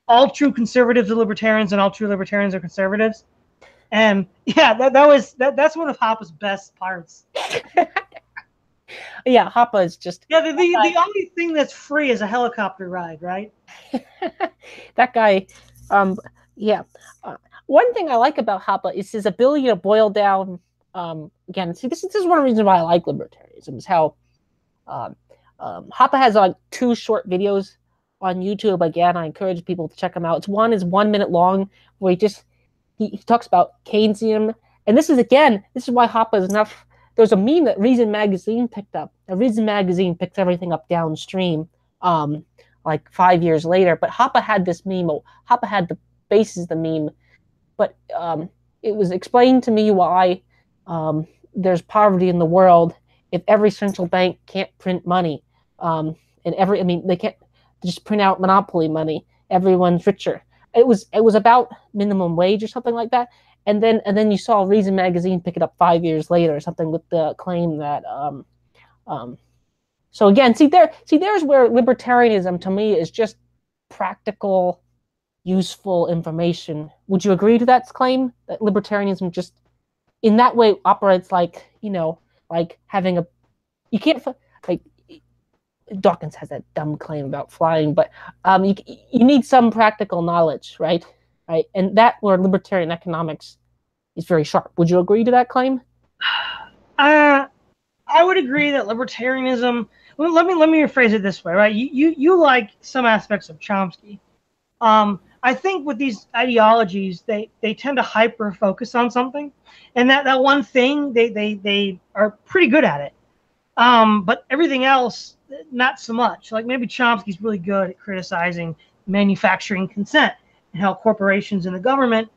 Speaker 2: all true conservatives are libertarians and all true libertarians are conservatives. And yeah, that's one of Hoppe's best parts.
Speaker 1: Yeah, Hoppe is just...
Speaker 2: Yeah, the only thing that's free is a helicopter ride, right?
Speaker 1: That guy, yeah. One thing I like about Hoppe is his ability to boil down, again, see, this is one of the reasons why I like libertarianism, is how Hoppe has like 2 short videos on YouTube. Again, I encourage people to check them out. One is 1 minute long, where he talks about Keynesian, and this is why Hoppe is enough. There's a meme that Reason Magazine picked up. Reason Magazine picks everything up downstream, like 5 years later. But Hoppe had this meme. Hoppe had the basis of the meme, but it was explained to me why there's poverty in the world if every central bank can't print money, and they can't just print out monopoly money. Everyone's richer. It was about minimum wage or something like that. And then you saw Reason Magazine pick it up 5 years later or something with the claim that so again, there's where libertarianism to me is just practical, useful information. Would you agree to that claim, that libertarianism just in that way operates like having a, you can't, like, Dawkins has that dumb claim about flying, but you need some practical knowledge, right? And that where libertarian economics is very sharp. Would you agree to that claim?
Speaker 2: I would agree that libertarianism. Well, let me rephrase it this way, right? You like some aspects of Chomsky. I think with these ideologies, they tend to hyper focus on something, and that one thing they are pretty good at it. But everything else, not so much. Like maybe Chomsky's really good at criticizing manufacturing consent and how corporations and the government,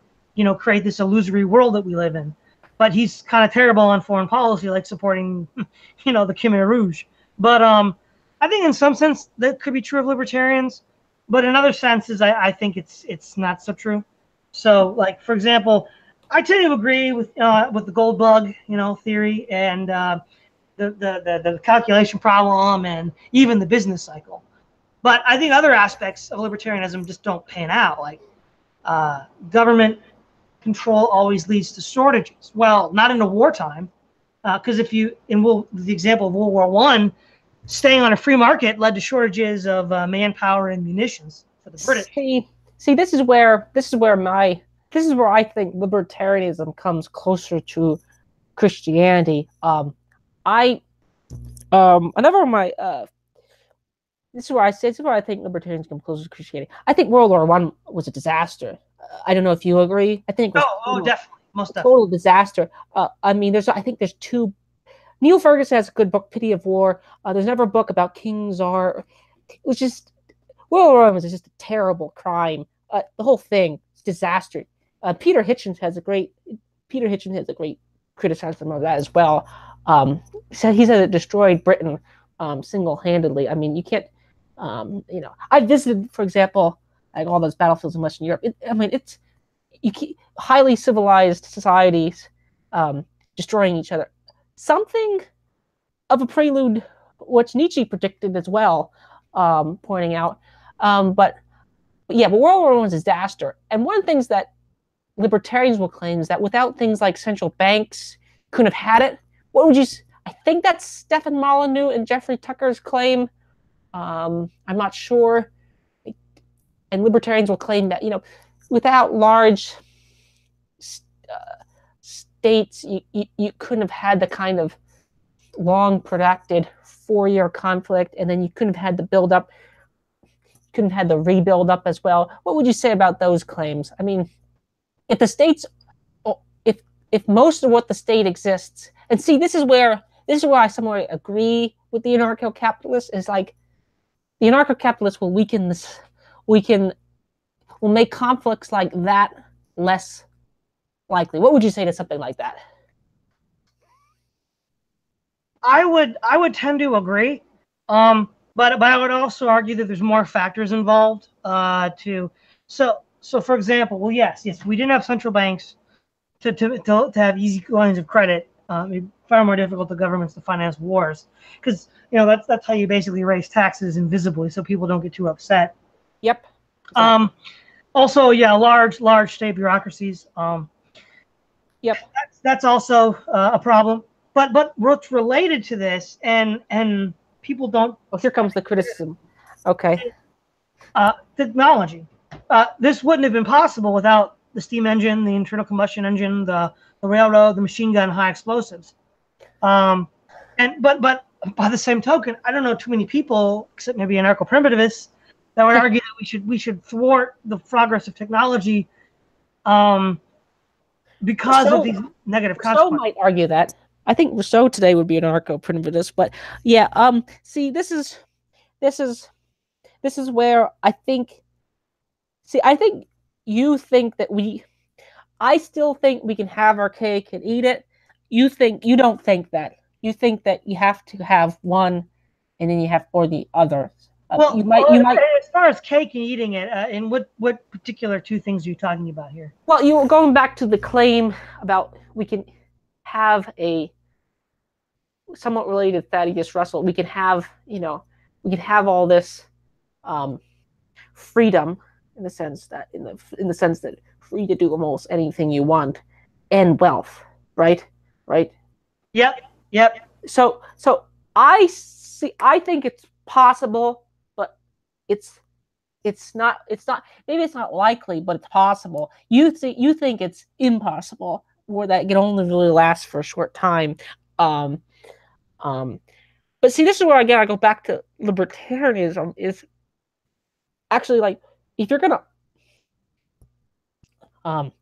Speaker 2: create this illusory world that we live in. But he's kind of terrible on foreign policy, like supporting, the Khmer Rouge. But I think in some sense that could be true of libertarians. But in other senses, I think it's not so true. So, like, for example, I tend to agree with the gold bug, theory and the calculation problem and even the business cycle. But I think other aspects of libertarianism just don't pan out, like government control always leads to shortages. Well, not in a wartime, because the example of World War One, staying on a free market led to shortages of manpower and munitions for the British.
Speaker 1: See, this is where I think libertarianism comes closer to Christianity. This is where I think libertarians come closer to Christianity. I think World War One was a disaster. I don't know if you agree. I think it was
Speaker 2: definitely, most definitely,
Speaker 1: total disaster. I mean, I think there's two. Neil Ferguson has a good book, Pity of War. There's never a book about King Czar. It was just World War One was just a terrible crime. The whole thing, disaster. Peter Hitchens has a great criticism of that as well. He said it destroyed Britain single-handedly. I mean, you can't. I visited, for example, like all those battlefields in Western Europe. It's highly civilized societies destroying each other. Something of a prelude, which Nietzsche predicted as well, pointing out. But World War I was a disaster. And one of the things that libertarians will claim is that without things like central banks, couldn't have had it. What would you? I think that's Stephen Molyneux and Jeffrey Tucker's claim. I'm not sure. And libertarians will claim that without large states, you couldn't have had the kind of long protracted 4-year conflict, and then you couldn't have had the build up, couldn't have had the rebuild up as well. What would you say about those claims? I mean, if the states, if most of what the state exists, and see, this is where I somewhat agree with the anarcho-capitalists, is like the anarcho-capitalists will will make conflicts like that less likely. What would you say to something like that?
Speaker 2: I would tend to agree, but I would also argue that there's more factors involved. So for example, yes, we didn't have central banks to have easy lines of credit. It's far more difficult for governments to finance wars, because that's how you basically raise taxes invisibly, so people don't get too upset.
Speaker 1: Yep.
Speaker 2: Also, large state bureaucracies.
Speaker 1: Yep.
Speaker 2: That's also a problem. But what's related to this, and people don't.
Speaker 1: Oh, here comes the criticism. Okay.
Speaker 2: Technology. This wouldn't have been possible without the steam engine, the internal combustion engine, the railroad, the machine gun, high explosives. But by the same token, I don't know too many people, except maybe anarcho-primitivists, that would argue that we should thwart the progress of technology because of these negative consequences.
Speaker 1: Rousseau might argue that. I think Rousseau today would be an anarcho-primitivist, but yeah. See, this is where I think. See, I think you think that I still think we can have our cake and eat it. You don't think that. You think that you have to have one, and then you have for the other.
Speaker 2: Well, you might. As far as cake and eating it, in what particular two things are you talking about here?
Speaker 1: Well, you were going back to the claim about we can have a somewhat related to Thaddeus Russell. We can have all this freedom in the sense that free to do almost anything you want, and wealth, right?
Speaker 2: Yep.
Speaker 1: So I think it's possible, but it's not maybe it's not likely, but it's possible. You think it's impossible, or that it can only really last for a short time. But see, this is where again I go back to libertarianism, is actually like, if you're gonna and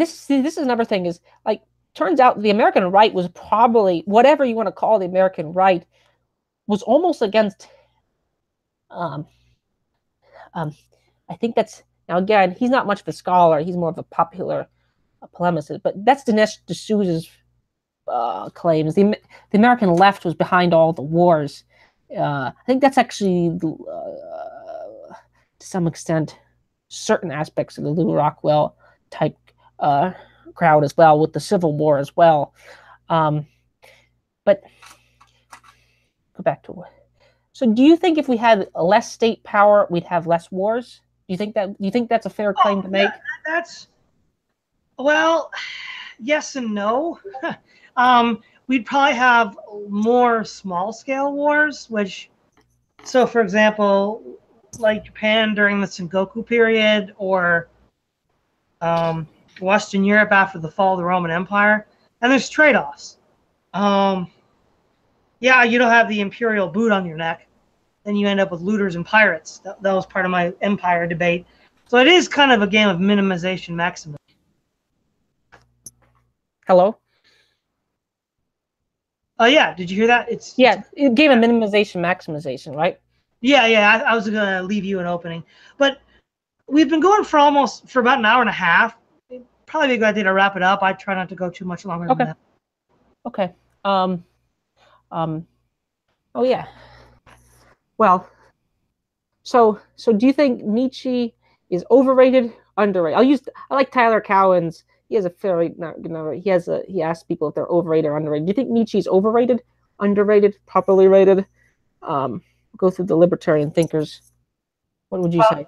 Speaker 1: this is another thing, is like, turns out the American right was probably, whatever you want to call the American right, was almost against I think that's, now again, he's not much of a scholar, he's more of a popular polemicist, but that's Dinesh D'Souza's claims. The American left was behind all the wars. I think that's actually to some extent certain aspects of the Lou Rockwell type crowd as well, with the Civil War as well. But go back to what. So, do you think if we had less state power, we'd have less wars? Do you think that's a fair claim to make?
Speaker 2: Well, yes and no. We'd probably have more small scale wars, which, so for example, like Japan during the Sengoku period, or um, Western Europe after the fall of the Roman Empire. And there's trade offs. Um, yeah, you don't have the imperial boot on your neck, then you end up with looters and pirates. That was part of my empire debate. So it is kind of a game of minimization maximum.
Speaker 1: Hello?
Speaker 2: Oh yeah, did you hear that?
Speaker 1: Yeah, it gave a minimization, maximization, right?
Speaker 2: Yeah. I was gonna leave you an opening, but we've been going for about an hour and a half. It'd probably be a good idea to wrap it up. I try not to go too much longer than that.
Speaker 1: Okay. Oh yeah. Well, so do you think Nietzsche is overrated, underrated? I like Tyler Cowen's. He has a fairly he asks people if they're overrated or underrated. Do you think Nietzsche is overrated, underrated, properly rated? Go through the libertarian thinkers. What would you say?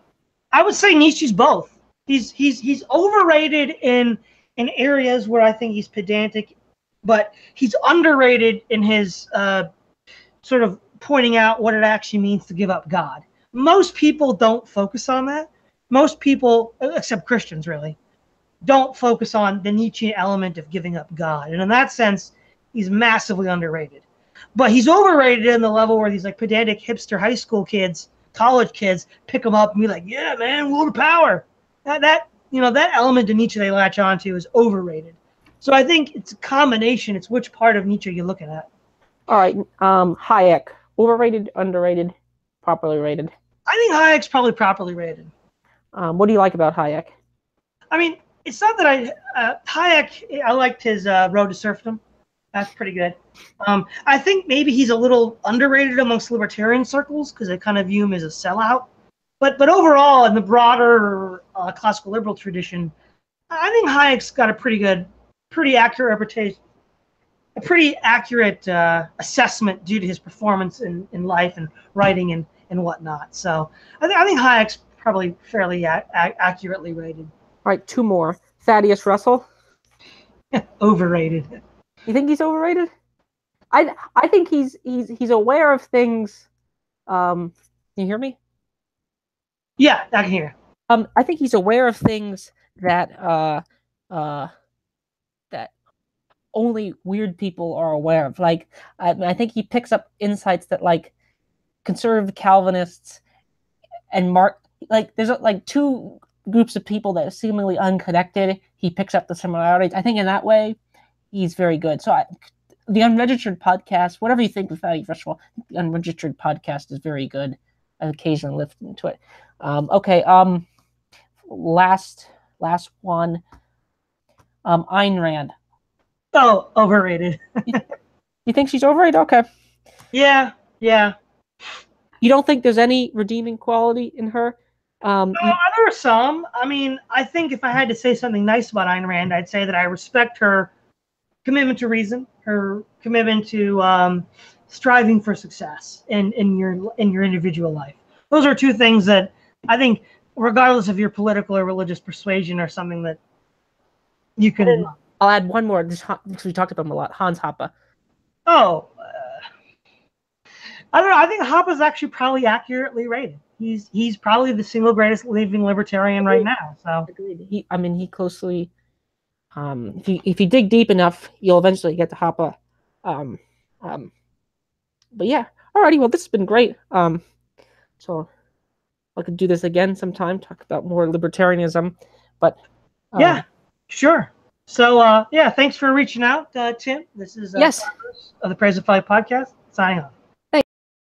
Speaker 2: I would say Nietzsche's both. He's overrated in areas where I think he's pedantic, but he's underrated in his sort of pointing out what it actually means to give up God. Most people don't focus on that. Most people, except Christians really, don't focus on the Nietzschean element of giving up God. And in that sense, he's massively underrated. But he's overrated in the level where these like pedantic hipster high school kids, college kids, pick him up and be like, yeah, man, will to power. That element of Nietzsche they latch onto is overrated. So I think it's a combination. It's which part of Nietzsche you're looking at.
Speaker 1: All right, Hayek, overrated, underrated, properly rated?
Speaker 2: I think Hayek's probably properly rated.
Speaker 1: What do you like about Hayek?
Speaker 2: I mean, it's not that Hayek, I liked his Road to Serfdom. That's pretty good. I think maybe he's a little underrated amongst libertarian circles because they kind of view him as a sellout. But overall, in the broader classical liberal tradition, I think Hayek's got a pretty accurate reputation, a pretty accurate assessment due to his performance in life and writing and whatnot. So I think Hayek's probably fairly accurately rated.
Speaker 1: All right, two more. Thaddeus Russell.
Speaker 2: Overrated.
Speaker 1: You think he's overrated? I think he's aware of things. Can you hear me?
Speaker 2: Yeah, I can hear.
Speaker 1: I think he's aware of things that that only weird people are aware of. Like, I think he picks up insights that like conservative Calvinists and there's like two groups of people that are seemingly unconnected. He picks up the similarities. I think in that way, he's very good. So the Unregistered podcast, whatever you think of Thaddeus Russell, the Unregistered podcast is very good. I occasionally listen to it. Okay. Last one. Ayn Rand.
Speaker 2: Oh, overrated.
Speaker 1: You think she's overrated? Okay.
Speaker 2: Yeah.
Speaker 1: You don't think there's any redeeming quality in her?
Speaker 2: There are some. I mean, I think if I had to say something nice about Ayn Rand, I'd say that I respect her commitment to reason, her commitment to striving for success in your individual life. Those are two things that I think, regardless of your political or religious persuasion, are something that you can.
Speaker 1: I'll add one more because we talked about him a lot. Hans Hoppe.
Speaker 2: Oh, I don't know. I think Hoppe's actually probably accurately rated. He's probably the single greatest living libertarian right now. So
Speaker 1: agreed. He closely. If you dig deep enough, you'll eventually get to Hoppe. But yeah, alrighty. Well, this has been great. So I could do this again sometime. Talk about more libertarianism. But
Speaker 2: yeah, sure. So yeah, thanks for reaching out, Tim. This is
Speaker 1: yes
Speaker 2: of the Praise of Folly podcast. Signing off.